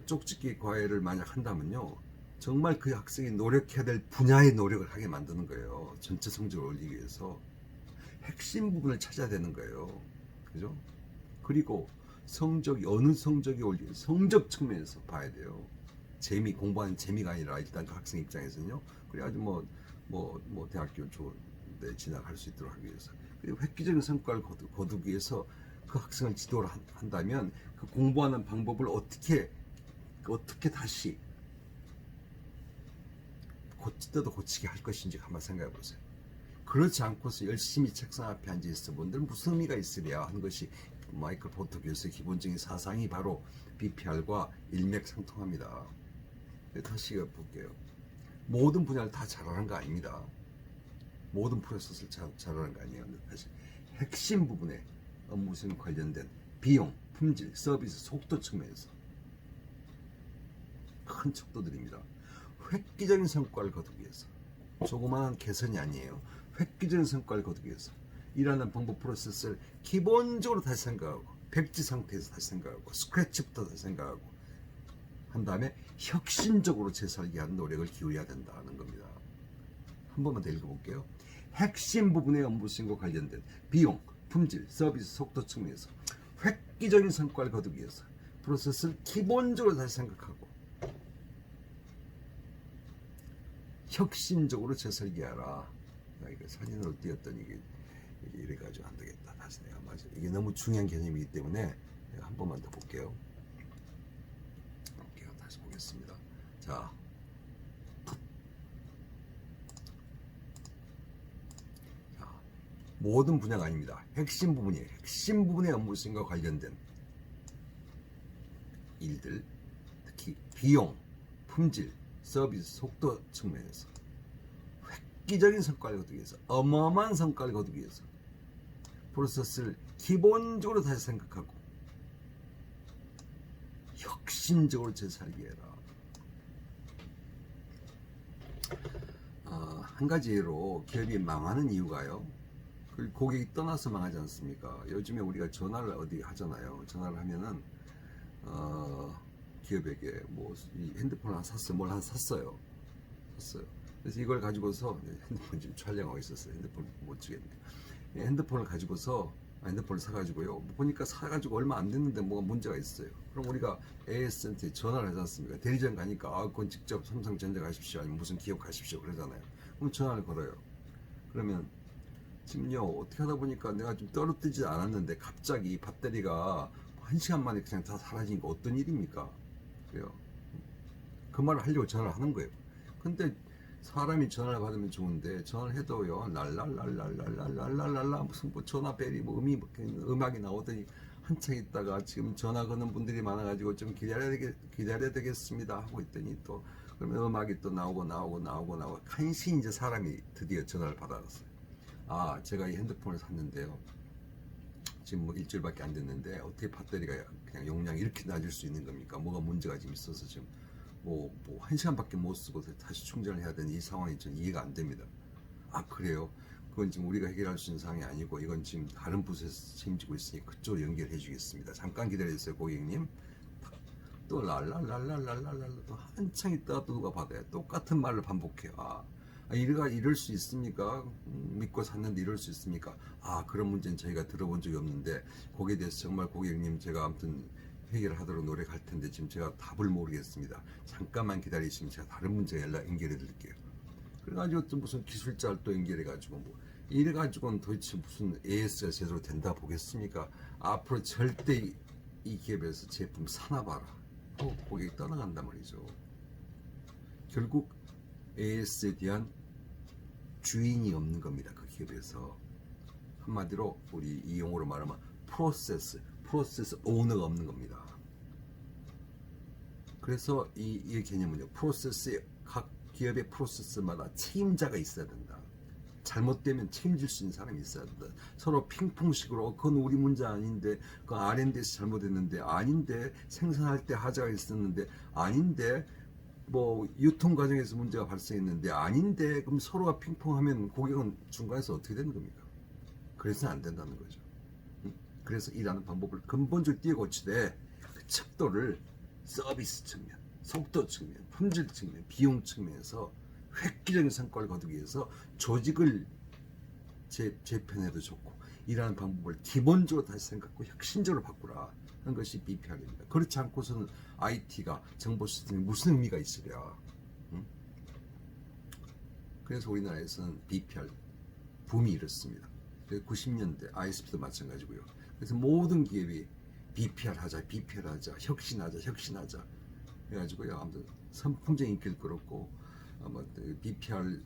쪽집기 과외를 만약 한다면요, 정말 그 학생이 노력해야 될 분야의 노력을 하게 만드는 거예요. 전체 성적을 올리기 위해서. 핵심 부분을 찾아야 되는 거예요. 그죠? 그리고 성적이 어느 성적이 올리는 성적 측면에서 봐야 돼요. 공부하는 재미가 아니라 일단 그 학생 입장에서는요. 그래가지고 대학교 좋은데 진학할 수 있도록 하기 위해서. 그리고 획기적인 성과를 거두기 위해서 그 학생을 지도를 한다면 그 공부하는 방법을 어떻게 다시 고치더라도 고치게 할 것인지 한번 생각해 보세요. 그렇지 않고서 열심히 책상 앞에 앉아 있어 본들 무슨 의미가 있으랴 하는 것이 마이클 포터 교수의 기본적인 사상이 바로 BPR과 일맥상통합니다. 다시 볼게요. 모든 분야를 다 잘하는 거 아닙니다. 모든 프로세스를 잘하는 거 아니에요. 다시 핵심 부분에 업무 수행 관련된 비용, 품질, 서비스, 속도 측면에서 큰 척도들입니다. 획기적인 성과를 거두기 위해서 조그마한 개선이 아니에요. 획기적인 성과를 거두기 위해서 일하는 방법 프로세스를 기본적으로 다시 생각하고 백지 상태에서 다시 생각하고 스크래치부터 다시 생각하고 한 다음에 혁신적으로 재설계하는 노력을 기울여야 된다는 겁니다. 한 번만 더 읽어볼게요. 핵심 부분의 업무 수행과 관련된 비용, 품질, 서비스, 속도 측면에서 획기적인 성과를 거두기 위해서 프로세스를 기본적으로 다시 생각하고 혁신적으로 재설계하라. 이거 사진으로 띄었더니 이게 이래가지고 안 되겠다. 다시 내가 맞아. 이게 너무 중요한 개념이기 때문에 내가 한 번만 더 볼게요. 다시 보겠습니다. 자, 모든 분야가 아닙니다. 핵심 부분이에요. 핵심 부분의 업무 수행과 관련된 일들, 특히 비용, 품질, 서비스, 속도 측면에서 획기적인 성과를 거두기 위해서 어마어마한 성과를 거두기 위해서 프로세스를 기본적으로 다시 생각하고 혁신적으로 재살기해라. 한 가지 예로 기업이 망하는 이유가요. 고객이 떠나서 망하지 않습니까? 요즘에 우리가 전화를 어디 하잖아요. 전화를 하면은 기업에게 뭐 이 핸드폰을 하나 샀어요. 뭘 하나 샀어요. 그래서 이걸 가지고서 핸드폰 지금 촬영하고 있었어요. 핸드폰 못 주겠네. 핸드폰을 가지고서 핸드폰을 사가지고요. 보니까 사가지고 얼마 안 됐는데 뭐가 문제가 있어요. 그럼 우리가 AS한테 전화를 하지 않습니까? 대리점 가니까 그건 직접 삼성전자 가십시오. 아니면 무슨 기업 가십시오. 그러잖아요. 그럼 전화를 걸어요. 그러면 지금요 어떻게 하다 보니까 내가 좀 떨어뜨리지 않았는데 갑자기 배터리가 1시간 만에 그냥 다 사라지니까 어떤 일입니까? 그래요. 그 말을 하려고 전화를 하는 거예요. 근데 사람이 전화를 받으면 좋은데 전화를 해도요 랄랄랄랄랄랄랄랄라 무슨 뭐 전화벨이 뭐 음악이 나오더니 한창 있다가 지금 전화 거는 분들이 많아가지고 좀 기다려야 되겠습니다 하고 있더니 또 그러면 음악이 또 나오고 간신히 이제 사람이 드디어 전화를 받아왔어요. 아 제가 이 핸드폰을 샀는데요 지금 뭐 일주일밖에 안 됐는데 어떻게 배터리가 그냥 용량이 이렇게 낮을 수 있는 겁니까? 뭐가 문제가 지금 있어서 지금 뭐 1시간밖에 못 쓰고 다시 충전을 해야 되는 이 상황이 좀 이해가 안 됩니다. 아 그래요? 그건 지금 우리가 해결할 수 있는 상황이 아니고 이건 지금 다른 부서에서 책임지고 있으니 그쪽으로 연결해 주겠습니다. 잠깐 기다려주세요 고객님. 또 랄랄랄랄랄랄랄 또 한창 있다가 또 누가 받아요. 똑같은 말을 반복해요. 이럴 수 있습니까? 믿고 샀는데 이럴 수 있습니까? 그런 문제는 저희가 들어본 적이 없는데 거기에 대해서 정말 고객님 제가 아무튼 해결을 하도록 노력할 텐데 지금 제가 답을 모르겠습니다. 잠깐만 기다리시면 제가 다른 문제 연결해 드릴게요. 그래가지고 또 무슨 기술자를 또 연결해가지고 뭐 이래가지고는 도대체 무슨 AS가 제대로 된다 보겠습니까? 앞으로 절대 이 기업에서 제품 사나 봐라. 고객이 떠나간단 말이죠. 결국 AS에 대한 주인이 없는 겁니다. 그 기업에서. 한마디로 우리 이 용어로 말하면 프로세스 오너가 없는 겁니다. 그래서 이 개념은요. 각 기업의 프로세스마다 책임자가 있어야 된다. 잘못되면 책임질 수 있는 사람이 있어야 된다. 서로 핑퐁식으로 그건 우리 문제 아닌데 그 R&D에서 잘못했는데 아닌데 생산할 때 하자가 있었는데 아닌데 뭐 유통 과정에서 문제가 발생했는데 아닌데 그럼 서로가 핑퐁하면 고객은 중간에서 어떻게 되는 겁니까? 그래서는 안 된다는 거죠. 그래서 일하는 방법을 근본적으로 띄어고치되 그 척도를 서비스 측면, 속도 측면, 품질 측면, 비용 측면에서 획기적인 성과를 거두기 위해서 조직을 재편해도 좋고 일하는 방법을 기본적으로 다시 생각하고 혁신적으로 바꾸라 하는 것이 BPR입니다. 그렇지 않고서는 IT가 정보 시스템이 무슨 의미가 있으랴. 그래서 우리나라에서는 BPR 붐이 일었습니다. 90년대 ISP도 마찬가지고요. 그래서 모든 기업이 BPR 하자, 혁신하자 해가지고요. 아무튼 선풍적인 인기를 끌었고 아마 BPR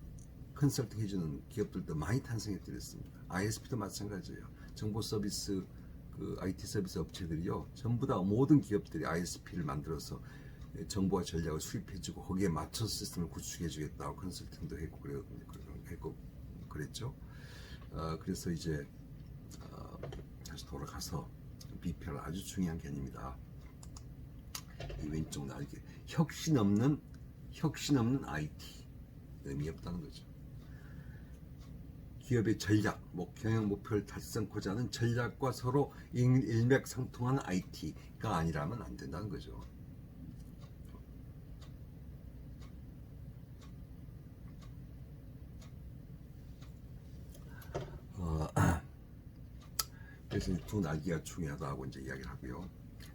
컨설팅 해주는 기업들도 많이 탄생했더랬습니다. ISP도 마찬가지예요. 정보 서비스 그 IT 서비스 업체들이요. 전부 다 모든 기업들이 ISP를 만들어서 정보와 전략을 수립해주고 거기에 맞춰서 시스템을 구축해주겠다고 컨설팅도 했고 그랬죠. 그래서 이제 다시 돌아가서 BPR 아주 중요한 개념이다. 이 왼쪽 날개 혁신 없는 IT 의미 없다는 거죠. 기업의 전략, 경영 목표를 달성하고자 하는 전략과 서로 일맥상통하는 IT가 아니라면 안 된다는 거죠. 그래서 두 날개가 중요하다고 이제 이야기를 하고요.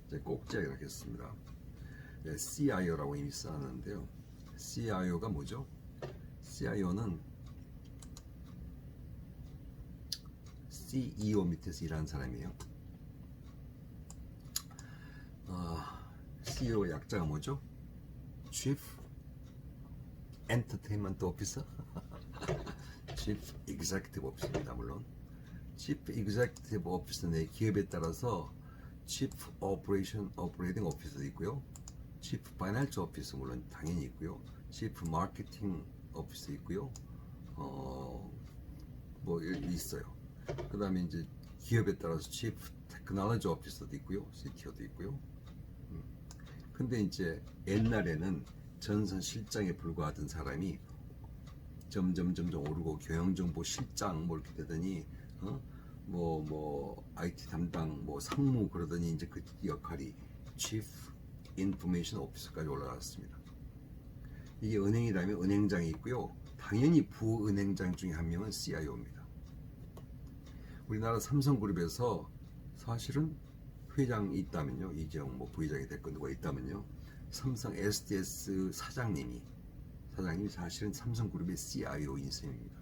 이제 꼭지 이야기를 하겠습니다. CIO라고 이미 써놨는데요. CIO가 뭐죠? CIO는 CEO 밑에서 일하는 사람이에요. CEO 약자가 뭐죠? Chief Entertainment Officer? Chief Executive Officer입니다. 물론 Chief Executive Officer는 기업에 따라서 Chief Operating Officer도 있고요. Chief Financial Officer 물론 당연히 있고요. Chief Marketing Officer 있고요. 뭐 있어요. 그 다음에 이제 기업에 따라서 Chief Technology Officer도 있고요, CTO도 있고요. 근데 이제 옛날에는 전선 실장에 불과하던 사람이 점점 오르고 경영정보실장 뭐 이렇게 되더니 IT 담당 뭐 상무 그러더니 이제 그 역할이 Chief Information Officer까지 올라갔습니다. 이게 은행이라면 은행장이 있고요. 당연히 부은행장 중에 한 명은 CIO입니다. 우리나라 삼성그룹에서 사실은 회장이 있다면요, 이재용 뭐 부회장이 됐건 누가 있다면요, 삼성 SDS 사장님이 사실은 삼성그룹의 CIO인 셈입니다.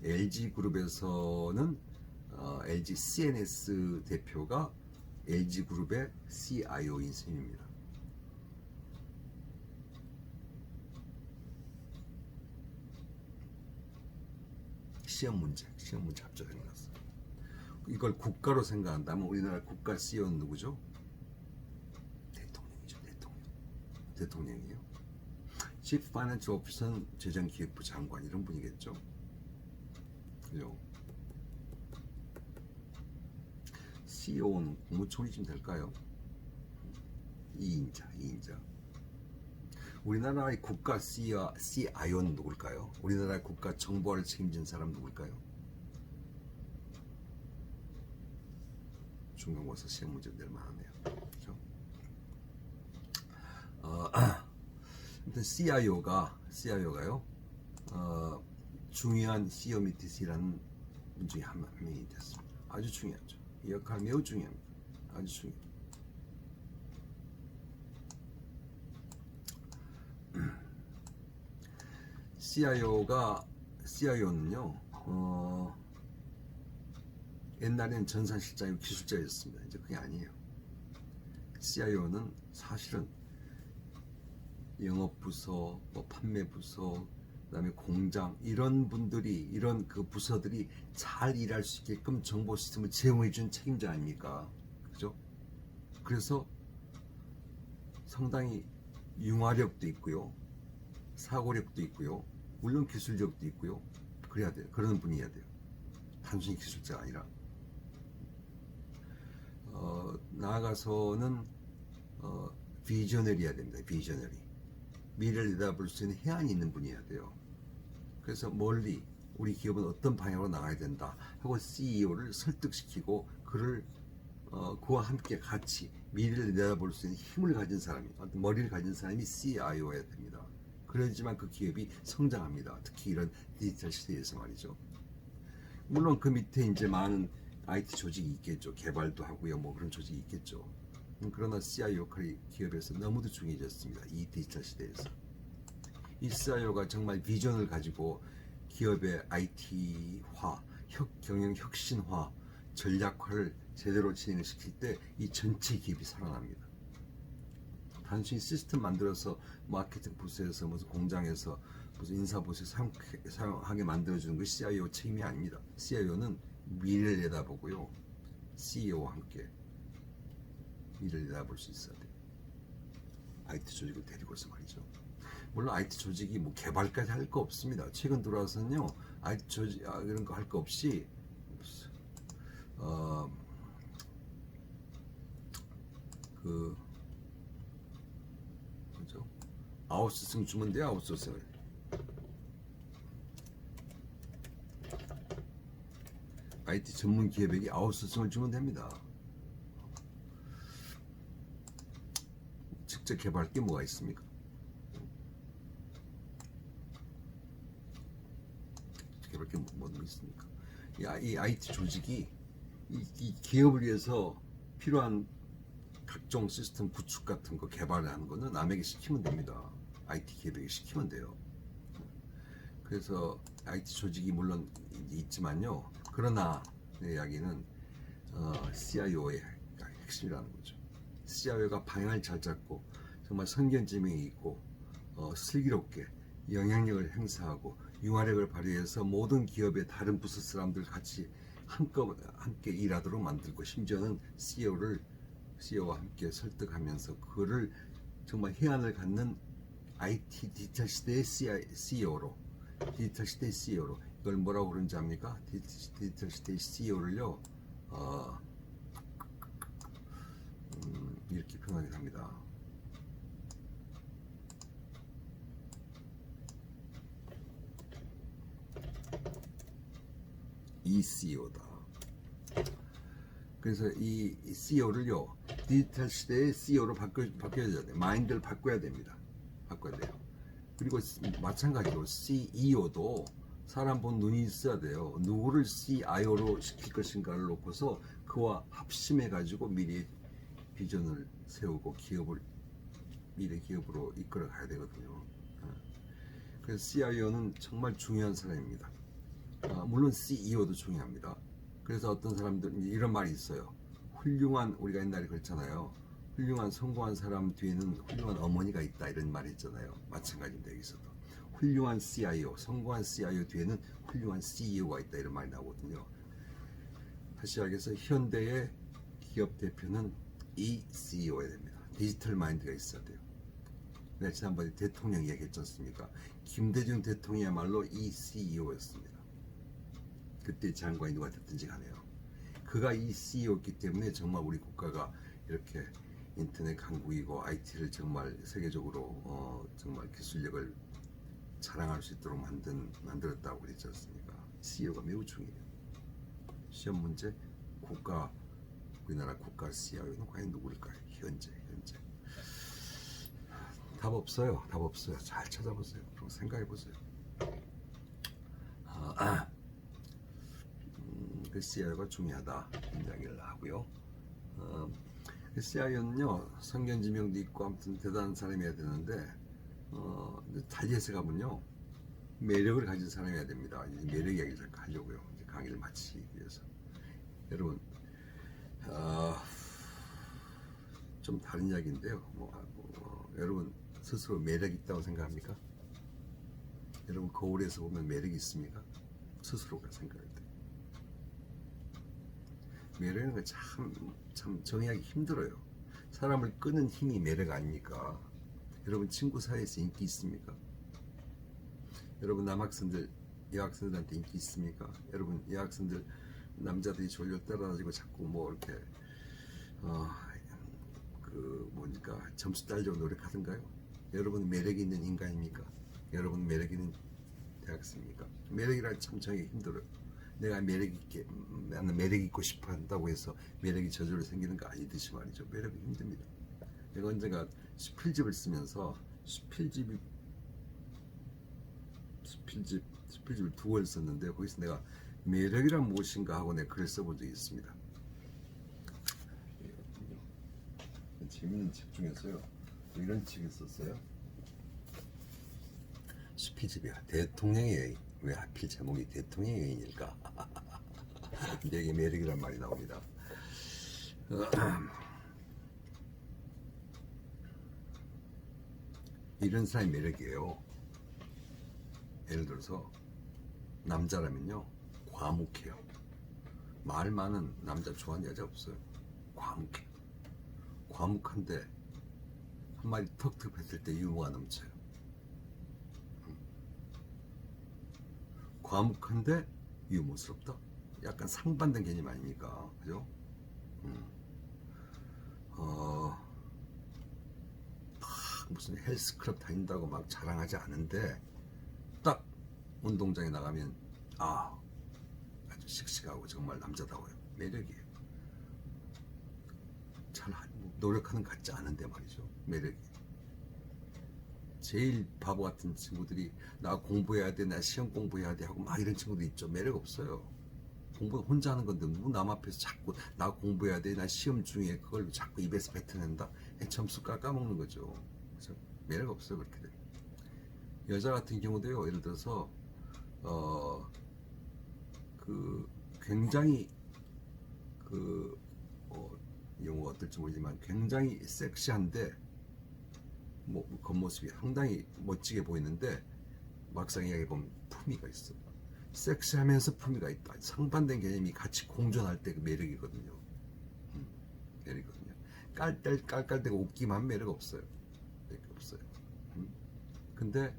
LG그룹에서는 LG CNS 대표가 LG그룹의 CIO인 셈입니다. 시험 문제 합쳐져 생겼어. 이걸 국가로 생각한다면 우리나라 국가 CEO는 누구죠? 대통령이죠. 대통령이에요. Chief Financial Officer는 재정기획부 장관 이런 분이겠죠. 그죠? CEO는 국무총리쯤 될까요? 2인자. 우리나라의 국가 CIO는 누굴까요? 우리나라의 국가 정보화를 책임진 사람 누굴까요? 중간고사 시험 문제 낼 만하네요. 그렇죠? 아무튼 CIO가요. 중요한 CEO 밑에서 일하는 분 중에 한 명이 됐습니다. 아주 중요하죠. 이 역할 매우 중요합니다. 아주 중요해요. CIO는요, 옛날엔 전산실장이고 기술자였습니다. 이제 그게 아니에요. CIO는 사실은 영업부서, 뭐 판매부서, 그다음에 공장 이런 분들이 이런 그 부서들이 잘 일할 수 있게끔 정보 시스템을 제공해 준 책임자 아닙니까? 그죠? 그래서 상당히 융화력도 있고요, 사고력도 있고요, 물론 기술력도 있고요. 그래야 돼요. 그런 분이어야 돼요. 단순히 기술자가 아니라. 나아가서는 비저너리해야 됩니다. 비저너리. 미래를 내다볼 수 있는 해안이 있는 분이어야 돼요. 그래서 멀리 우리 기업은 어떤 방향으로 나가야 된다 하고 CEO를 설득시키고 그와 함께 같이 미래를 내다볼 수 있는 힘을 가진 사람이, 머리를 가진 사람이 CIO여야 됩니다. 그래야지만 그 기업이 성장합니다. 특히 이런 디지털 시대에서 말이죠. 물론 그 밑에 이제 많은 IT 조직이 있겠죠. 개발도 하고요. 뭐 그런 조직이 있겠죠. 그러나 CIO 역할이 기업에서 너무도 중요해졌습니다. 이 디지털 시대에서. 이 CIO가 정말 비전을 가지고 기업의 IT화, 경영 혁신화, 전략화를 제대로 진행을 시킬 때 이 전체 기업이 살아납니다. 단순히 시스템 만들어서 마케팅 부서에서 무슨 공장에서 무슨 인사 부서에 사용하게 만들어주는 것이 CIO 책임이 아닙니다. CIO는 미래를 내다보고요, CEO와 함께 미래를 내다볼 수 있어야 돼요. IT 조직을 데리고서 말이죠. 물론 IT 조직이 뭐 개발까지 할 거 없습니다. 최근 들어와서는요, IT 조직 이런 거 할 거 없이 뭐죠? 아웃소싱 주면 돼요. 아웃소싱을. IT 전문 기업에게 아웃소싱을 주면 됩니다. 직접 개발할 게 뭐가 있습니까? 개발할 게 뭐가 있습니까? 이 IT 조직이 이 기업을 위해서 필요한 각종 시스템 구축 같은 거 개발을 하는 거는 남에게 시키면 됩니다. IT 기업에게 시키면 돼요. 그래서 IT 조직이 물론 있지만요. 그러나 내 이야기는 CIO의 핵심이라는 거죠. CIO가 방향을 잘 잡고 정말 선견지명이 있고 슬기롭게 영향력을 행사하고 융화력을 발휘해서 모든 기업의 다른 부서 사람들 같이 함께 일하도록 만들고, 심지어는 CEO와 함께 설득하면서 그를 정말 해안을 갖는 IT 디지털 시대의 CEO로, 디지털 시대의 CEO로, 이걸 뭐라고 그러는지 압니까? 디지털 시대의 CEO를요, 어, 이렇게 표현하기도 합니다. 이 CEO다. 그래서 이 CEO를요, 디지털 시대의 CEO로 바뀌어야 돼. 마인드를 바꿔야 됩니다. 바꿔야 돼요. 그리고 마찬가지로 CEO도 사람 본 눈이 있어야 돼요. 누구를 CIO로 시킬 것인가를 놓고서 그와 합심해 가지고 미래 비전을 세우고 미래 기업으로 이끌어 가야 되거든요. 그래서 CIO는 정말 중요한 사람입니다. 물론 CEO도 중요합니다. 그래서 어떤 사람들 이런 말이 있어요. 훌륭한, 우리가 옛날에 그랬잖아요. 훌륭한 성공한 사람 뒤에는 훌륭한 어머니가 있다, 이런 말이 있잖아요. 마찬가지입니다. 여기서도 훌륭한 CIO, 성공한 CIO 뒤에는 훌륭한 CEO가 있다, 이런 말이 나오거든요. 다시 말해서 현대의 기업 대표는 이 CEO여야 됩니다. 디지털 마인드가 있어야 돼요. 내가 지난번에 대통령 이야기했지 않습니까? 김대중 대통령이야말로 이 CEO였습니다. 그때 장관이 누가 됐든지 간에요. 그가 이 CEO였기 때문에 정말 우리 국가가 이렇게 인터넷 강국이고 IT를 정말 세계적으로 정말 기술력을 자랑할 수 있도록 만들었다고 그랬지 않습니까? CEO가 매우 중요해요. 시험 문제 우리나라 국가 CEO는 과연 누구일까요? 현재 답 없어요. 잘 찾아보세요. 그리고 생각해 보세요. 그 CIO가 중요하다 이야기를 하고요. 그 CIO는요 성견 지명도 있고 아무튼 대단한 사람이어야 되는데 달리에서 가면요 매력을 가진 사람이어야 됩니다. 이제 매력 이야기 잠깐 하려고요. 이제 강의를 마치기 위해서. 여러분 좀 다른 이야기인데요. 여러분 스스로 매력 있다고 생각합니까? 여러분 거울에서 보면 매력이 있습니까? 스스로가 생각할 때. 매력이라는 건 참 정의하기 힘들어요. 사람을 끄는 힘이 매력 아닙니까? 여러분 친구 사이에서 인기 있습니까? 여러분 남학생들, 여학생들한테 인기 있습니까? 여러분 여학생들 남자들이 졸려 따라다니고 자꾸 뭐 이렇게 점수 따려고 노력하던가요? 여러분 매력 있는 인간입니까? 여러분 매력 있는 대학생입니까? 매력이란 참 정의하기 힘들어요. 내가 나는 매력 있고 싶어 한다고 해서 매력이 저절로 생기는 거 아니듯이 말이죠. 매력이 힘듭니다. 내가 언젠가 수필집을 쓰면서 수필집을 2권 썼는데 거기서 내가 매력이란 무엇인가 하고 내가 글을 써본 적이 있습니다. 재밌는 책 중에서요 이런 책을 썼어요. 수필집이야. 대통령의 여인. 왜 하필 제목이 대통령의 여인일까? 여기 매력이란 말이 나옵니다. 이런 사람이 매력이에요. 예를 들어서 남자라면요 과묵해요. 말 많은 남자 좋아하는 여자 없어요. 과묵해요. 과묵한데 한마디 턱턱 뱉을 때 유머가 넘쳐요. 과묵한데 유머스럽다. 약간 상반된 개념 아닙니까? 그죠? 무슨 헬스클럽 다닌다고 막 자랑하지 않은데 딱 운동장에 나가면 아주 씩씩하고 정말 남자다워요. 매력이에요. 잘 노력하는 것 같지 않은데 말이죠. 매력이에요. 제일 바보 같은 친구들이 나 공부해야 돼, 나 시험 공부해야 돼 하고 막 이런 친구도 있죠. 매력 없어요. 공부는 혼자 하는 건데 누구 남 앞에서 자꾸 나 공부해야 돼, 나 시험 중에 그걸 자꾸 입에서 뱉어낸다. 점수 까먹는 거죠. 그래서 매력 없어요. 그렇게 돼. 여자 같은 경우도요. 예를 들어서 굉장히 용어가 어떨지 모르지만 굉장히 섹시한데 겉모습이 상당히 멋지게 보이는데 막상 이야기해보면 품위가 있어. 섹시하면서 품위가 있다. 상반된 개념이 같이 공존할 때 그 매력이거든요. 매력이거든요. 깔깔대고 웃기만 매력 없어요. 매력 없어요. 근데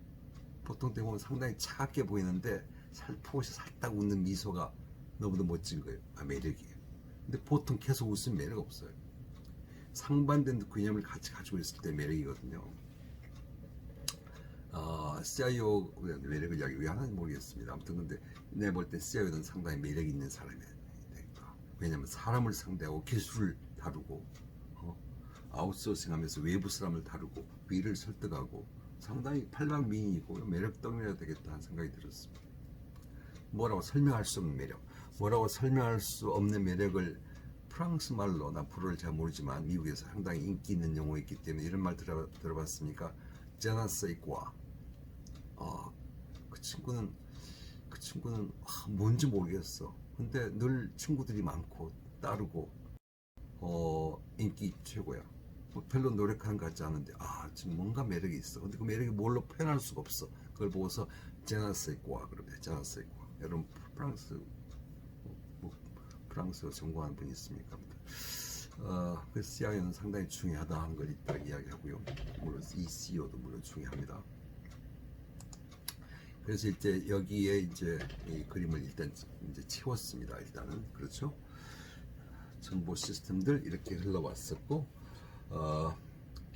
보통 때 보면 상당히 차갑게 보이는데 살포시 살짝 웃는 미소가 너무도 멋진 거예요. 매력이에요. 근데 보통 계속 웃으면 매력 없어요. 상반된 개념을 같이 가지고 있을 때 매력이거든요. CIO 매력을 이야기 왜 하는지 모르겠습니다. 아무튼 근데 내가 볼 때 CIO는 상당히 매력 있는 사람이에요. 왜냐하면 사람을 상대하고 기술을 다루고 아웃소싱하면서 외부 사람을 다루고 위를 설득하고 상당히 팔방미인이고 매력덩이라 되겠다 하는 생각이 들었습니다. 뭐라고 설명할 수 없는 매력, 뭐라고 설명할 수 없는 매력을 프랑스 말로 난 불어를 잘 모르지만 미국에서 상당히 인기 있는 용어이기 때문에 이런 말 들어봤습니까? 제나세이과. 그 친구는 뭔지 모르겠어. 근데 늘 친구들이 많고 따르고 인기 최고야. 뭐 별로 노력하는 것 같지 않은데 지금 뭔가 매력이 있어. 근데 그 매력이 뭘로 표현할 수가 없어. 그걸 보고서 제나세이과 그럽니다. 제나세이과. 여러분 프랑스어 전공하는 분이 있습니까? 그 CIO는 상당히 중요하다는 걸 이따 이야기하고요. 물론 이 CEO도 물론 중요합니다. 그래서 이제 여기에 이제 이 그림을 일단 이제 채웠습니다. 일단은 그렇죠. 정보 시스템들 이렇게 흘러왔었고,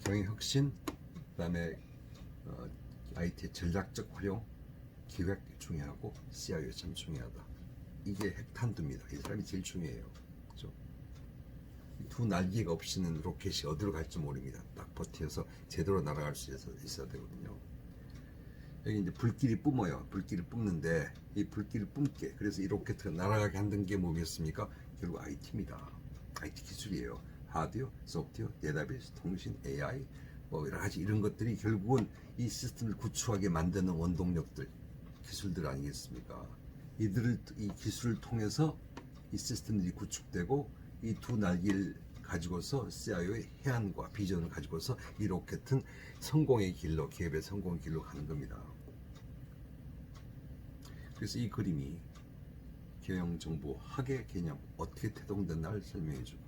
경영혁신, 그다음에 IT 전략적 활용, 기획 중요하고 CIO 참 중요하다. 이게 핵탄두입니다. 이 사람이 제일 중요해요. 그렇죠? 두 날개가 없이는 로켓이 어디로 갈지 모릅니다. 딱 버텨서 제대로 날아갈 수 있어야 되거든요. 여기 이제 불길이 뿜어요. 불길이 뿜는데 이 불길을 뿜게 그래서 이 로켓을 날아가게 한다는 게 뭐겠습니까? 결국 IT입니다. IT 기술이에요. 하드웨어, 소프트웨어, 데이터베이스, 통신, AI 뭐 여러 가지 이런 것들이 결국은 이 시스템을 구축하게 만드는 원동력들, 기술들 아니겠습니까? 이 기술을 통해서 이 시스템들이 구축되고 이 두 날개를 가지고서 CIO의 해안과 비전을 가지고서 이 로켓은 성공의 길로, 기업의 성공의 길로 가는 겁니다. 그래서 이 그림이 경영정보학의 개념 어떻게 태동됐나를 설명해주고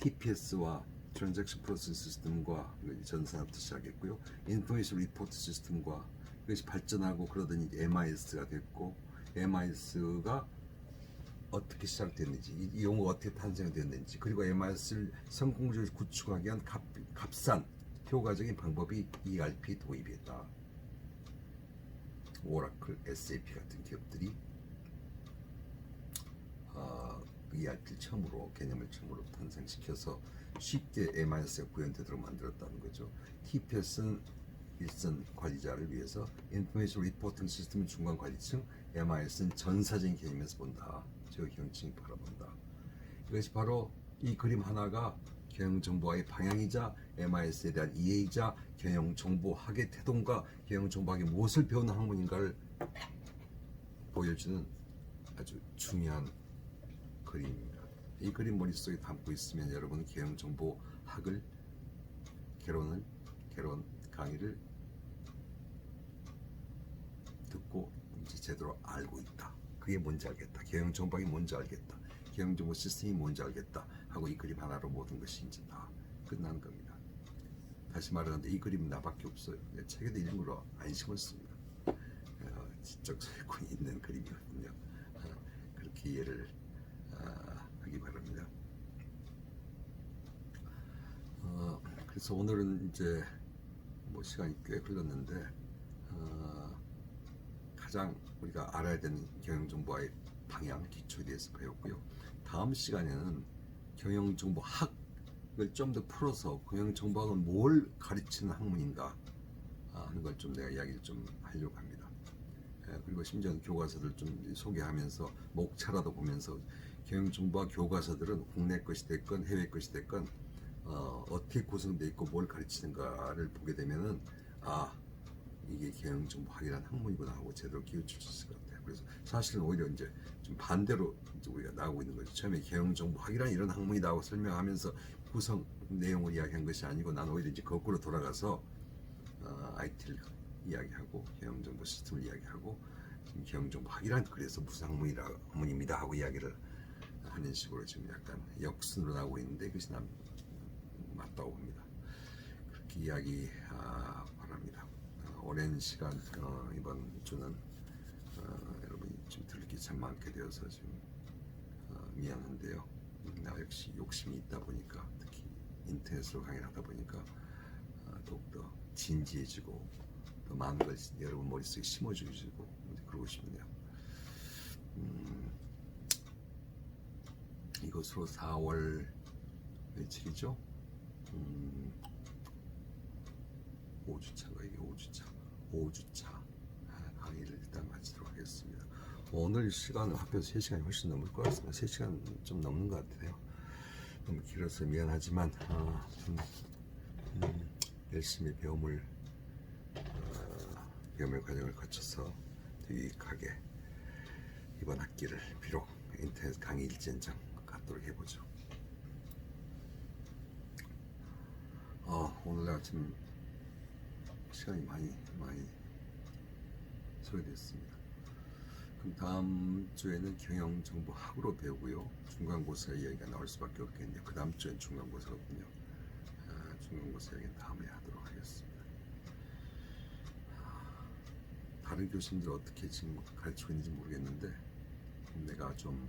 TPS와 트랜잭션 프로세스 시스템과 전산부터 시작했고요. 인포메이션 리포트 시스템과 이것이 발전하고 그러더니 MIS가 됐고 MIS가 어떻게 시작됐는지 이 용어가 어떻게 탄생됐는지 그리고 MIS를 성공적으로 구축하기 위한 값싼 효과적인 방법이 ERP 도입이었다. 오라클, SAP 같은 기업들이 ERP를 개념을 처음으로 탄생시켜서 쉽게 MIS가 구현되도록 만들었다는 거죠. TPS는 일선 관리자를 위해서 인포메이션 리포팅 시스템 중간 관리층, MIS는 전사적인 개념에서 본다. 저 경층이 바라본다. 이것이 바로 이 그림 하나가 경영정보학의 방향이자 MIS에 대한 이해이자 경영정보학의 태동과 경영정보학이 무엇을 배우는 학문인가를 보여주는 아주 중요한 그림입니다. 이 그림 머릿속에 담고 있으면 여러분은 경영정보학을 개론 강의를 듣고 이제 제대로 알고 있다. 그게 뭔지 알겠다. 경영정보학이 뭔지 알겠다. 경영정보 시스템이 뭔지 알겠다. 하고 이 그림 하나로 모든 것이 이제 다 끝난 겁니다. 다시 말하는데 이 그림은 나밖에 없어요. 책에도 일부러 안심을 씁니다. 지적 소유권이 있는 그림이거든요. 그렇게 이해를 하기 바랍니다. 그래서 오늘은 이제 뭐 시간이 꽤 흘렀는데 가장 우리가 알아야 되는 경영정보학의 방향, 기초에 대해서 배웠고요. 다음 시간에는 경영정보학을 좀 더 풀어서 경영정보학은 뭘 가르치는 학문인가 하는 걸 좀 내가 이야기를 좀 하려고 합니다. 그리고 심지어 교과서들 좀 소개하면서 목차라도 보면서 경영정보학 교과서들은 국내 것이 됐건 해외 것이 됐건 어떻게 구성되어 있고 뭘 가르치는가를 보게 되면은 이게 경영정보학이라는 학문이구나 하고 제대로 기울칠 수 있을 것 같아요. 그래서 사실은 오히려 이제 좀 반대로 이제 우리가 나오고 있는 거죠. 처음에 경영정보학이란 이런 학문이다 하고 설명하면서 구성 내용을 이야기한 것이 아니고 난 오히려 이제 거꾸로 돌아가서 IT를 이야기하고 경영정보 시스템을 이야기하고 경영정보학이란 그래서 무슨 학문입니다 하고 이야기를 하는 식으로 지금 약간 역순으로 나오고 있는데 그것이 난 맞다고 봅니다. 그렇게 이야기 바랍니다. 오랜 시간 이번 주는 여러분이 지금 들을 게 참 많게 되어서 지금 미안한데요. 나 역시 욕심이 있다 보니까 특히 인터넷으로 강의를 하다 보니까 더욱더 진지해지고 더 많은 걸 여러분 머릿속에 심어주시고 그러고 싶네요. 이것으로 4월 며칠이죠? 5주차가 이게 5주차 강의를 일단 마치도록 하겠습니다. 오늘 시간은 학교에서 3시간이 훨씬 넘을 것 같습니다. 3시간 좀 넘는 것 같아요. 너무 길어서 미안하지만 열심히 배움의 과정을 거쳐서 유익하게 이번 학기를 비록 인터넷 강의 일진정 갖도록 해보죠. 오늘 아침 시간이 많이 소요됐습니다. 그럼 다음 주에는 경영정보학으로 배우고요. 중간고사 이야기가 나올 수밖에 없겠네요. 그 다음 주엔 중간고사거든요. 중간고사 이야기는 다음에 하도록 하겠습니다. 다른 교수님들 어떻게 지금 가르치고 있는지 모르겠는데 내가 좀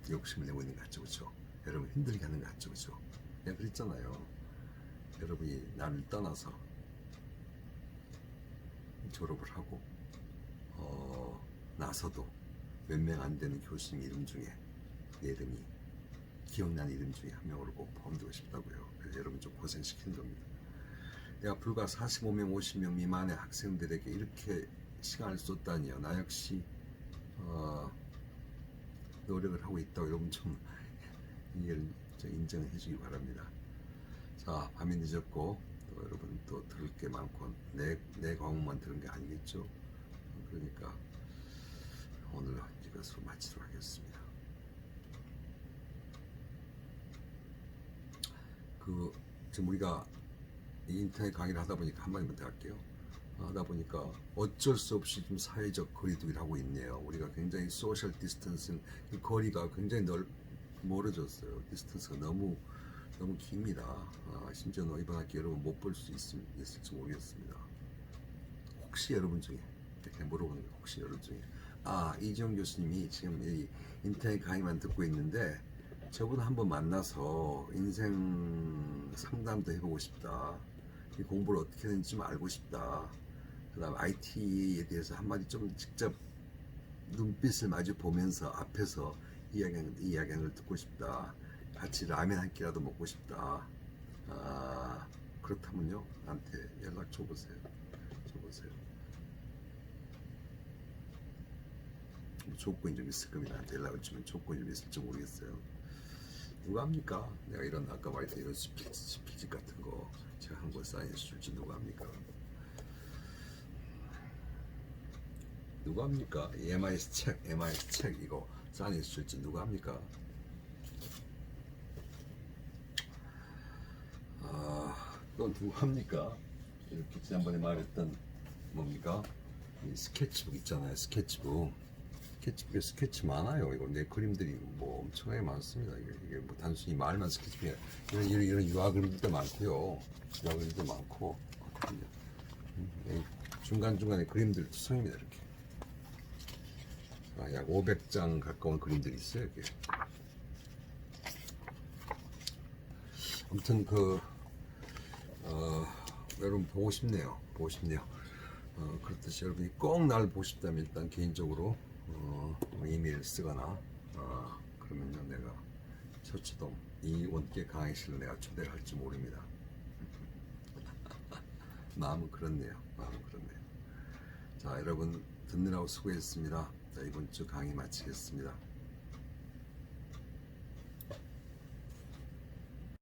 욕심을 내고 있는 것 같죠, 그렇죠? 여러분 힘들게 하는 것 같죠, 그렇죠? 내가 그랬잖아요. 여러분이 나를 떠나서 졸업을 하고 나서도 몇 명 안 되는 교수님 이름 중에 내 이름이 기억나는 이름 중에 한 명으로 꼭 포함되고 싶다고요. 그래서 여러분 좀 고생시키는 겁니다. 내가 불과 45명, 50명 미만의 학생들에게 이렇게 시간을 쏟다니요. 나 역시 노력을 하고 있다고 여러분 좀 이해를 좀 인정해 주기 바랍니다. 자, 밤이 늦었고 또 여러분 또 들을 게 많고 내 과목만 들은 게 아니겠죠. 그러니까 오늘 이것으로 마치도록 하겠습니다. 지금 우리가 이 인터넷 강의를 하다 보니까 한마디만 더 할게요. 하다 보니까 어쩔 수 없이 좀 사회적 거리두기를 하고 있네요. 우리가 굉장히 소셜 디스턴싱, 거리가 굉장히 멀어졌어요. 디스턴스가 너무 깁니다. 심지어 이번 학기 여러분 못 볼 수 있을지 모르겠습니다. 혹시 여러분 중에 이렇게 물어보는 거 혹시 여러분 중에 이지영 교수님이 지금 이 인터넷 강의만 듣고 있는데 저분 한번 만나서 인생 상담도 해보고 싶다. 이 공부를 어떻게 하는지 좀 알고 싶다. 그 다음 IT에 대해서 한마디 좀 직접 눈빛을 마주 보면서 앞에서 이야기하는 걸 듣고 싶다. 같이 라면 한 끼라도 먹고 싶다. 그렇다면요, 나한테 연락 줘보세요. 조건이 좀 있을 겁니다. 나한테 연락을 주면 조건이 좀 있을지 모르겠어요. 누가 합니까? 내가 이런 아까 말했던 이런 스피치 같은 거 제가 한 권 사인해 줄지 누가 합니까? 누가 합니까? MIS 책 이거 사인해 줄지 누가 합니까? 또 누가 합니까? 이렇게 지난번에 말했던 뭡니까? 이 스케치북 있잖아요. 스케치북에 스케치 많아요. 이거 내 그림들이 뭐 엄청나게 많습니다. 이게 뭐 단순히 말만 스케치북이 이런 유화 그림들도 많고요. 유화 그림도 많고 중간중간에 그림들 투성입니다. 이렇게 약 500장 가까운 그림들이 있어요. 이렇게. 아무튼 여러분 보고 싶네요. 그렇듯이 여러분이 꼭 날 보고 싶다면 일단 개인적으로 이메일 쓰거나 그러면요 내가 서초동 이 원격 강의실로 내가 초대를 할지 모릅니다. 마음은 그렇네요. 자, 여러분 듣느라고 수고했습니다. 자, 이번 주 강의 마치겠습니다.